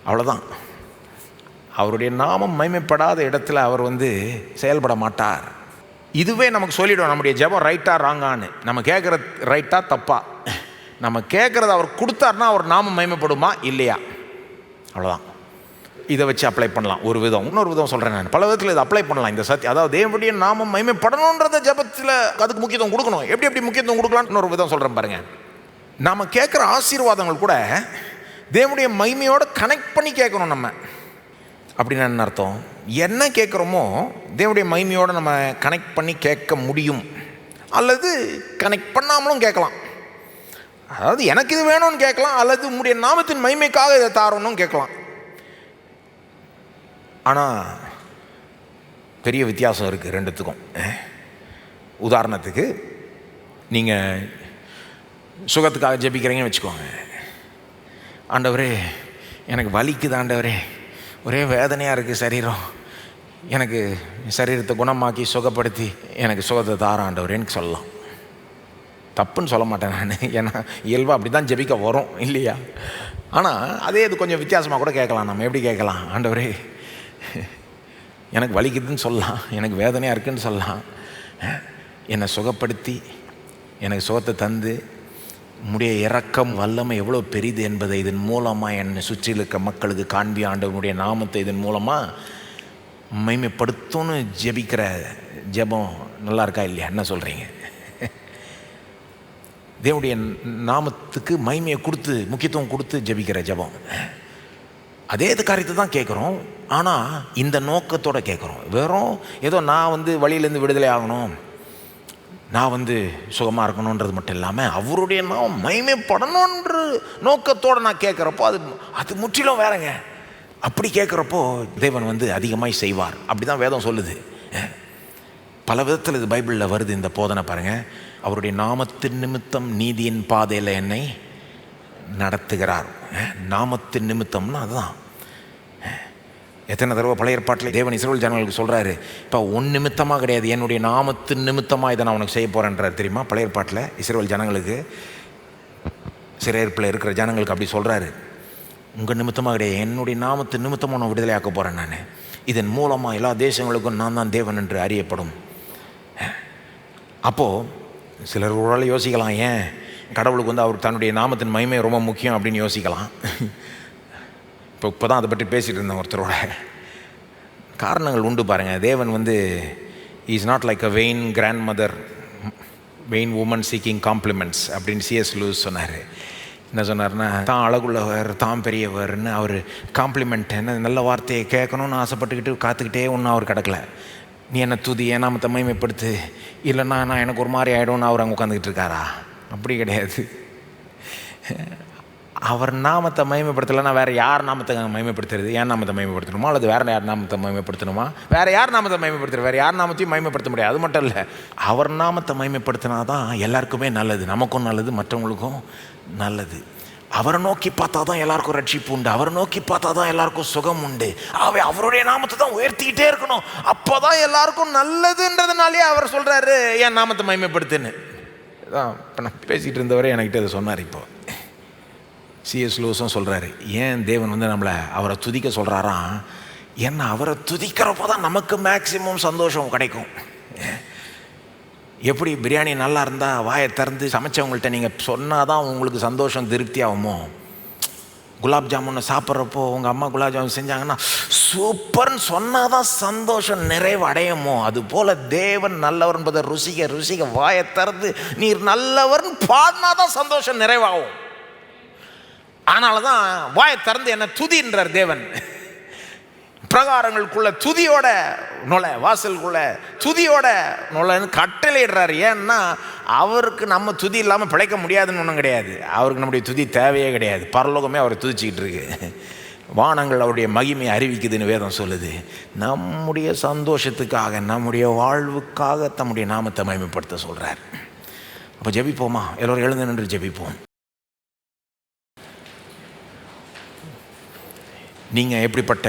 அவ்வளோதான். அவருடைய நாமம் மகிமைப்படாத இடத்துல அவர் வந்து செயல்பட மாட்டார். இதுவே நமக்கு சொல்லிவிடும் நம்முடைய ஜெபம் ரைட்டா ராங்கான்னு. நம்ம கேட்குறது ரைட்டா தப்பா. நம்ம கேட்குறத அவர் கொடுத்தாருன்னா அவர் நாமம் மகிமைப்படுமா இல்லையா? அவ்வளோதான். இதை வச்சு அப்ளை பண்ணலாம் ஒரு விதம். இன்னொரு விதம் சொல்கிறேன் நான், பல விதத்தில் இதை அப்ளை பண்ணலாம். இந்த சத்தியம், அதாவது தேவனுடைய நாமம் மகிமைப்படணுன்றத ஜெபத்தில் அதுக்கு முக்கியத்துவம் கொடுக்கணும். எப்படி முக்கியத்துவம் கொடுக்கலான்னு இன்னொரு விதம் சொல்கிறேன் பாருங்கள். நாம் கேட்குற ஆசீர்வாதங்கள் கூட தேவனுடைய மகிமையோடு கனெக்ட் பண்ணி கேட்கணும். நம்ம அப்படின்னு என்ன அர்த்தம்? என்ன கேட்குறோமோ தேவனுடைய மகிமையோடு நம்ம கனெக்ட் பண்ணி கேட்க முடியும், அல்லது கனெக்ட் பண்ணாமலும் கேட்கலாம். அதாவது எனக்கு இது வேணும்னு கேட்கலாம், அல்லது உங்களுடைய நாமத்தின் மகிமைக்காக இதை தாரணும்னு கேட்கலாம். ஆனால் பெரிய வித்தியாசம் இருக்குது ரெண்டுத்துக்கும். உதாரணத்துக்கு, நீங்கள் சுகத்துக்காக ஜெபிக்கிறீங்கன்னு வச்சுக்கோங்க. ஆண்டவரே எனக்கு வலிக்குது, ஆண்டவரே ஒரே வேதனையாக இருக்குது சரீரம், எனக்கு சரீரத்தை குணமாக்கி சுகப்படுத்தி எனக்கு சுகத்தை தார ஆண்டவரேன்னு சொல்லலாம். தப்புன்னு சொல்ல மாட்டேன் நான், ஏன்னா இயல்பாக அப்படி தான் ஜெபிக்க வரும் இல்லையா? ஆனால் அதே இது கொஞ்சம் வித்தியாசமாக கூட கேட்கலாம். நம்ம எப்படி கேட்கலாம்? ஆண்டவரே எனக்கு வலிக்குதுன்னு சொல்லலாம், எனக்கு வேதனையாக இருக்குதுன்னு சொல்லலாம், என்னை சுகப்படுத்தி எனக்கு சுகத்தை தந்து உம்முடைய இரக்கம் வல்லமை எவ்வளோ பெரிது என்பதை இதன் மூலமாக என்னை சுற்றியில் இருக்க மக்களுக்கு காண்பி ஆண்டவனுடைய நாமத்தை இதன் மூலமாக மகிமைப்படுத்தும்னு ஜெபிக்கிற ஜெபம் நல்லா இருக்கா இல்லையா? என்ன சொல்கிறீங்க? தேவனுடைய நாமத்துக்கு மகிமையை கொடுத்து முக்கியத்துவம் கொடுத்து ஜெபிக்கிற ஜெபம். அதே இது காரியத்தை தான் கேட்குறோம், ஆனால் இந்த நோக்கத்தோடு கேட்குறோம். வெறும் ஏதோ நான் வந்து வழியிலேருந்து விடுதலை ஆகணும், நான் வந்து சுகமாக இருக்கணுன்றது மட்டும் இல்லாமல் அவருடைய நாமம் மகிமைப்படணுன்ற நோக்கத்தோடு நான் கேட்குறப்போ அது முற்றிலும் வேறங்க. அப்படி கேட்குறப்போ தேவன் வந்து அதிகமாக செய்வார். அப்படி தான் வேதம் சொல்லுது. பல விதத்தில் இது பைபிளில் வருது இந்த போதனை பாருங்கள். அவருடைய நாமத்தின் நிமித்தம் நீதியின் பாதையில் என்னை நடத்துகிறார். நாமத்தின் நிமித்தம்னா அதுதான். எத்தனை தடவை பழைய ஏற்பாட்டில் தேவன் இஸ்ரவேல் ஜனங்களுக்கு சொல்கிறாரு, இப்போ உன் நிமித்தமாக கிடையாது, என்னுடைய நாமத்தின் நிமித்தமாக இதை நான் உனக்கு செய்ய போகிறேன்றார். தெரியுமா? பழைய ஏற்பாட்டில் இஸ்ரவேல் ஜனங்களுக்கு, சிறையிருப்பில் இருக்கிற ஜனங்களுக்கு அப்படி சொல்கிறாரு, உங்கள் நிமித்தமாக கிடையாது, என்னுடைய நாமத்தின் நிமித்தமாக உன்னை விடுதலையாக்க போகிறேன் நான். இதன் மூலமாக எல்லா தேசங்களுக்கும் நான் தான் தேவன் என்று அறியப்படும். அப்போது சிலர் ஒரு வேளை யோசிக்கலாம், ஏன் கடவுளுக்கு வந்து அவர் தன்னுடைய நாமத்தின் மகிமை ரொம்ப முக்கியம் அப்படின்னு யோசிக்கலாம். இப்போ தான் அதை பற்றி பேசிகிட்டு இருந்தேன் ஒருத்தரோட. காரணங்கள் உண்டு பாருங்கள். தேவன் வந்து is not like a vain grand mother, vain woman seeking compliments அப்படின்னு C.S. லூயிஸ் சொன்னார். என்ன சொன்னார்னா, தான் அழகுள்ளவர், தான் பெரியவர்னு அவர் காம்ப்ளிமெண்ட், என்ன நல்ல வார்த்தையை கேட்கணும்னு ஆசைப்பட்டுக்கிட்டு காத்துக்கிட்டே ஒன்றும் அவர் கிடக்கல. நீ என்ன துதி, என் நாமத்தை மகிமைப்படுத்து, இல்லைன்னா நான் எனக்கு ஒரு மாதிரி ஆகிடும்னு அவர் அங்கே உட்காந்துக்கிட்டு இருக்காரா? அப்படி கிடையாது. அவர் நாமத்தை மகிமைப்படுத்தலைன்னா வேறு யார் நாமத்தை மகிமைப்படுத்துறது? ஏன் நாமத்தை மகிமைப்படுத்தணுமா, அல்லது வேறு யார் நாமத்தை மகிமைப்படுத்தணுமா? வேறு யார் நாமத்தை மகிமைப்படுத்துறது? வேறு யார் நாமத்தையும் மகிமைப்படுத்த முடியாது. அது மட்டும் இல்லை, அவர் நாமத்தை மகிமைப்படுத்தினா தான் எல்லாருக்குமே நல்லது, நமக்கும் நல்லது, மற்றவங்களுக்கும் நல்லது. அவரை நோக்கி பார்த்தா தான் எல்லாருக்கும் ரட்சிப்பு உண்டு, அவரை நோக்கி பார்த்தா தான் எல்லாருக்கும் சுகம் உண்டு. ஆகவே அவருடைய நாமத்தை தான் உயர்த்திக்கிட்டே இருக்கணும். அப்போ தான் எல்லாருக்கும் நல்லதுன்றதுனாலே அவர் சொல்கிறாரு என் நாமத்தை மகிமைப்படுத்துன்னு. தான் இப்போ நான் பேசிகிட்டு இருந்தவரே என்கிட்ட அதை சொன்னார். இப்போ சிஎஸ் லூஸும் சொல்கிறாரு, ஏன் தேவன் வந்து நம்மளை அவரை துதிக்க சொல்கிறாராம், ஏன்னா அவரை துதிக்கிறப்போ தான் நமக்கு மேக்சிமம் சந்தோஷம் கிடைக்கும். எப்படி பிரியாணி நல்லா இருந்தால் வாயை திறந்து சமைச்சவங்கள்ட்ட நீங்கள் சொன்னால் தான் உங்களுக்கு சந்தோஷம் திருப்தி ஆகுமோ, குலாப் ஜாமுனை சாப்பிட்றப்போ உங்கள் அம்மா குலாப் ஜாமுன் செஞ்சாங்கன்னா சூப்பர்னு சொன்னால் தான் சந்தோஷம் நிறைவு அடையுமோ, அதுபோல் தேவன் நல்லவர் என்பதை ருசிக்க ருசிக்க வாயை திறந்து நீர் நல்லவர்னு பாடினா தான் சந்தோஷம் நிறைவாகும். அதனால தான் வாயை திறந்து என்ன துதின்றார் தேவன். பிரகாரங்களுக்குள்ள துதியோட நுழை, வாசலுக்குள்ள துதியோட நுழைன்னு கட்டளையிடுறாரு. ஏன்னா அவருக்கு நம்ம துதி இல்லாமல் பிழைக்க முடியாதுன்னு ஒன்றும் கிடையாது. அவருக்கு நம்முடைய துதி தேவையே கிடையாது. பரலோகமே அவரை துதிச்சிக்கிட்டு இருக்கு. வானங்கள் அவருடைய மகிமையை அறிவிக்குதுன்னு வேதம் சொல்லுது. நம்முடைய சந்தோஷத்துக்காக, நம்முடைய வாழ்வுக்காக தம்முடைய நாமத்தை மகிமைப்படுத்த சொல்கிறார். அப்போ ஜெபிப்போமா? எல்லோரும் எழுந்து நின்று ஜெபிப்போம். நீங்கள் எப்படிப்பட்ட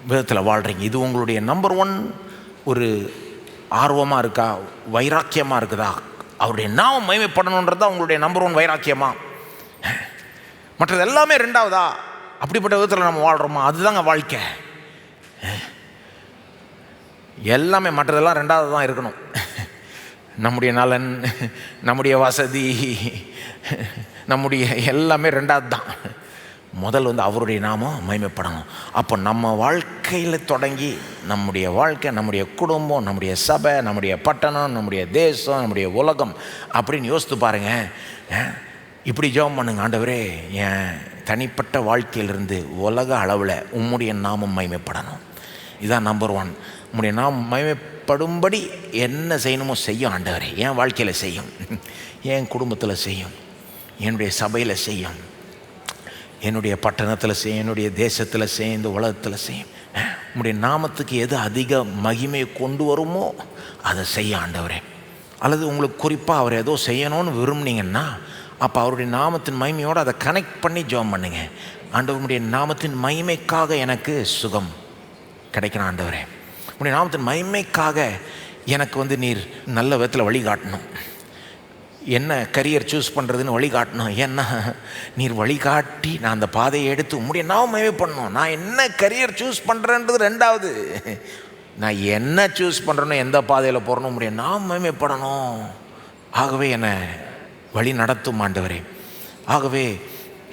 விதத்தில் வாழ்கிறீங்க? இது உங்களுடைய நம்பர் 1 ஒரு ஆர்வமாக இருக்கா, வைராக்கியமாக இருக்குதா? அவருடைய நாமம் மகிமைப்படணுன்றது தான் உங்களுடைய நம்பர் 1 வைராக்கியமா? மற்றது எல்லாமே 2வதா? அப்படிப்பட்ட விதத்தில் நம்ம வாழ்கிறோமா? அதுதாங்க வாழ்க்கை. எல்லாமே மற்றதெல்லாம் 2வது தான் இருக்கணும். நம்முடைய நலன், நம்முடைய வசதி, நம்முடைய எல்லாமே 2வது தான். முதல் வந்து அவருடைய நாமம் மகிமைப்படணும். அப்போ நம்ம வாழ்க்கையில் தொடங்கி நம்முடைய வாழ்க்கை, நம்முடைய குடும்பம், நம்முடைய சபை, நம்முடைய பட்டணம், நம்முடைய தேசம், நம்முடைய உலகம் அப்படின்னு யோசித்து பாருங்கள். இப்படி ஜெபம் பண்ணுங்க, ஆண்டவரே என் தனிப்பட்ட வாழ்க்கையிலிருந்து உலக அளவில் உம்முடைய நாமம் மகிமைப்படணும். இதுதான் நம்பர் 1. உம்முடைய நாமம் மகிமைப்படும்படி என்ன செய்யணுமோ செய்யும் ஆண்டவரே. என் வாழ்க்கையில் செய்யும், என் குடும்பத்தில் செய்யும், என்னுடைய சபையில் செய்யும், என்னுடைய பட்டணத்தில் செய்யும், என்னுடைய தேசத்தில் செய்யும், இந்த உலகத்தில் செய்யும். உம்முடைய நாமத்துக்கு எது அதிக மகிமையை கொண்டு வருமோ அதை செய்ய ஆண்டவரே. அல்லது உங்களுக்கு குறிப்பாக அவர் ஏதோ செய்யணும்னு விரும்புனீங்கன்னா அப்போ அவருடைய நாமத்தின் மகிமையோடு அதை கனெக்ட் பண்ணி ஜெபம் பண்ணுங்க. ஆண்டவருடைய நாமத்தின் மகிமைக்காக எனக்கு சுகம் கிடைக்கணும் ஆண்டவரே. உடைய நாமத்தின் மகிமைக்காக எனக்கு வந்து நீர் நல்ல விதத்தில் வழிகாட்டணும், என்ன கரியர் சூஸ் பண்ணுறதுன்னு வழிகாட்டணும். ஏன்னா நீர் வழிகாட்டி நான் அந்த பாதையை எடுத்து உம்முடைய நாமம் மகிமை பண்ணணும். நான் என்ன கரியர் சூஸ் பண்ணுறேன்றது 2வது. நான் என்ன சூஸ் பண்ணுறேனோ, எந்த பாதையில் போகிறனோ உம்முடைய நாமம் மகிமைப்படணும். ஆகவே என்னை வழி நடத்தும் ஆண்டவரே. ஆகவே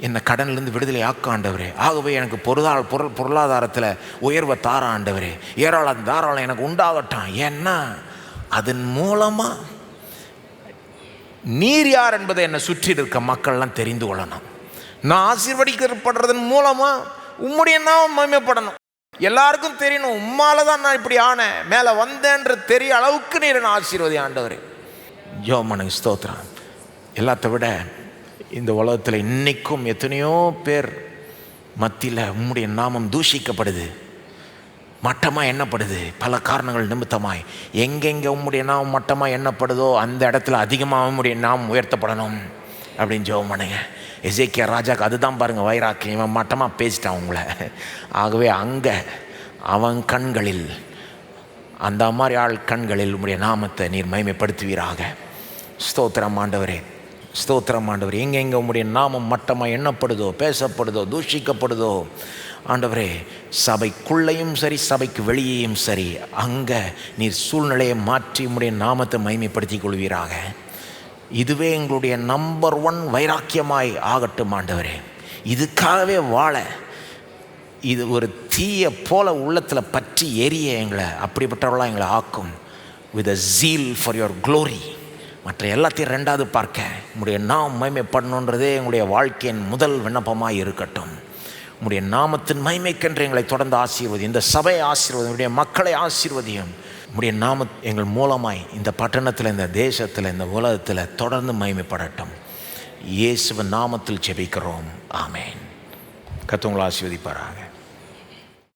என்னை கடன்லேருந்து விடுதலை ஆக்க ஆண்டவரே. ஆகவே எனக்கு பொருளாதாரத்தில் உயர்வை தார ஆண்டவரே. தாராளம் எனக்கு உண்டாகட்டும். ஏன்னா அதன் மூலமாக நீர் யார் என்பதை என்னை சுற்றி இருக்க மக்கள்லாம் தெரிந்து கொள்ளணும். நான் ஆசீர்வதிக்கப்படுறதன் மூலமாக உம்முடைய நாமம் மகிமைப்படணும். எல்லாருக்கும் தெரியணும், உம்மால தான் நான் இப்படி ஆனேன், மேலே வந்தேன்ற தெரிய அளவுக்கு நீர் என்ன ஆசீர்வதி ஆண்டவரே. ஜெபம் ஸ்தோத்திரம். எல்லாத்த விட இந்த உலகத்தில் இன்றைக்கும் எத்தனையோ பேர் மத்தியில் உம்முடைய நாமம் தூஷிக்கப்படுது, மட்டமாக எண்ணப்படுது. பல காரணங்கள் நிமித்தமாய் எங்கெங்கே உம்முடைய நாமம் மட்டமாக எண்ணப்படுதோ அந்த இடத்துல அதிகமாக உம்முடைய நாமம் உயர்த்தப்படணும் அப்படின்னு ஜெபம் பண்ணுங்க. எசேக்கியா ராஜாக்கு அதுதான் பாருங்கள் வைராக்கியம். இவன் மட்டமாக பேசிட்டான் உங்களை. ஆகவே அங்கே அவன் கண்களில், அந்த மாதிரி ஆள் கண்களில் உம்முடைய நாமத்தை நீர் மகிமைப்படுத்துவீராக. ஸ்தோத்திரம் ஆண்டவரே, ஸ்தோத்திரம் ஆண்டவரே. எங்கெங்கே உம்முடைய நாமம் மட்டமாக எண்ணப்படுதோ, பேசப்படுதோ, தூஷிக்கப்படுதோ ஆண்டவரே, சபைக்குள்ளேயும் சரி சபைக்கு வெளியேயும் சரி அங்கே நீர் சூழ்நிலையை மாற்றி உம்முடைய நாமத்தை மகிமைப்படுத்திக் கொள்வீராக. இதுவே எங்களுடைய நம்பர் 1 வைராக்கியமாய் ஆகட்டும் ஆண்டவரே. இதுக்காகவே வாழ, இது ஒரு தீயை போல உள்ளத்தில் பற்றி எரிய எங்களை அப்படிப்பட்டவர்களாக எங்களை ஆக்கும். With a zeal for your glory. மற்ற எல்லாத்தையும் 2வது பார்க்க உம்முடைய நாமம் மகிமைப்படணுன்றதே எங்களுடைய வாழ்க்கையின் முதல் விண்ணப்பமாக இருக்கட்டும். உம்முடைய நாமத்தின் மகிமைக்கென்று எங்களை தொடர்ந்து ஆசீர்வதி. இந்த சபையை ஆசீர்வதி, உடைய மக்களை ஆசீர்வதியும். உம்முடைய நாம எங்கள் மூலமாய் இந்த பட்டணத்தில், இந்த தேசத்தில், இந்த உலகத்தில் தொடர்ந்து மகிமைப்படட்டும். இயேசுவின் நாமத்தில் ஜெபிக்கிறோம். ஆமேன். கர்த்தர் உங்களை ஆசீர்வதிப்பாராக.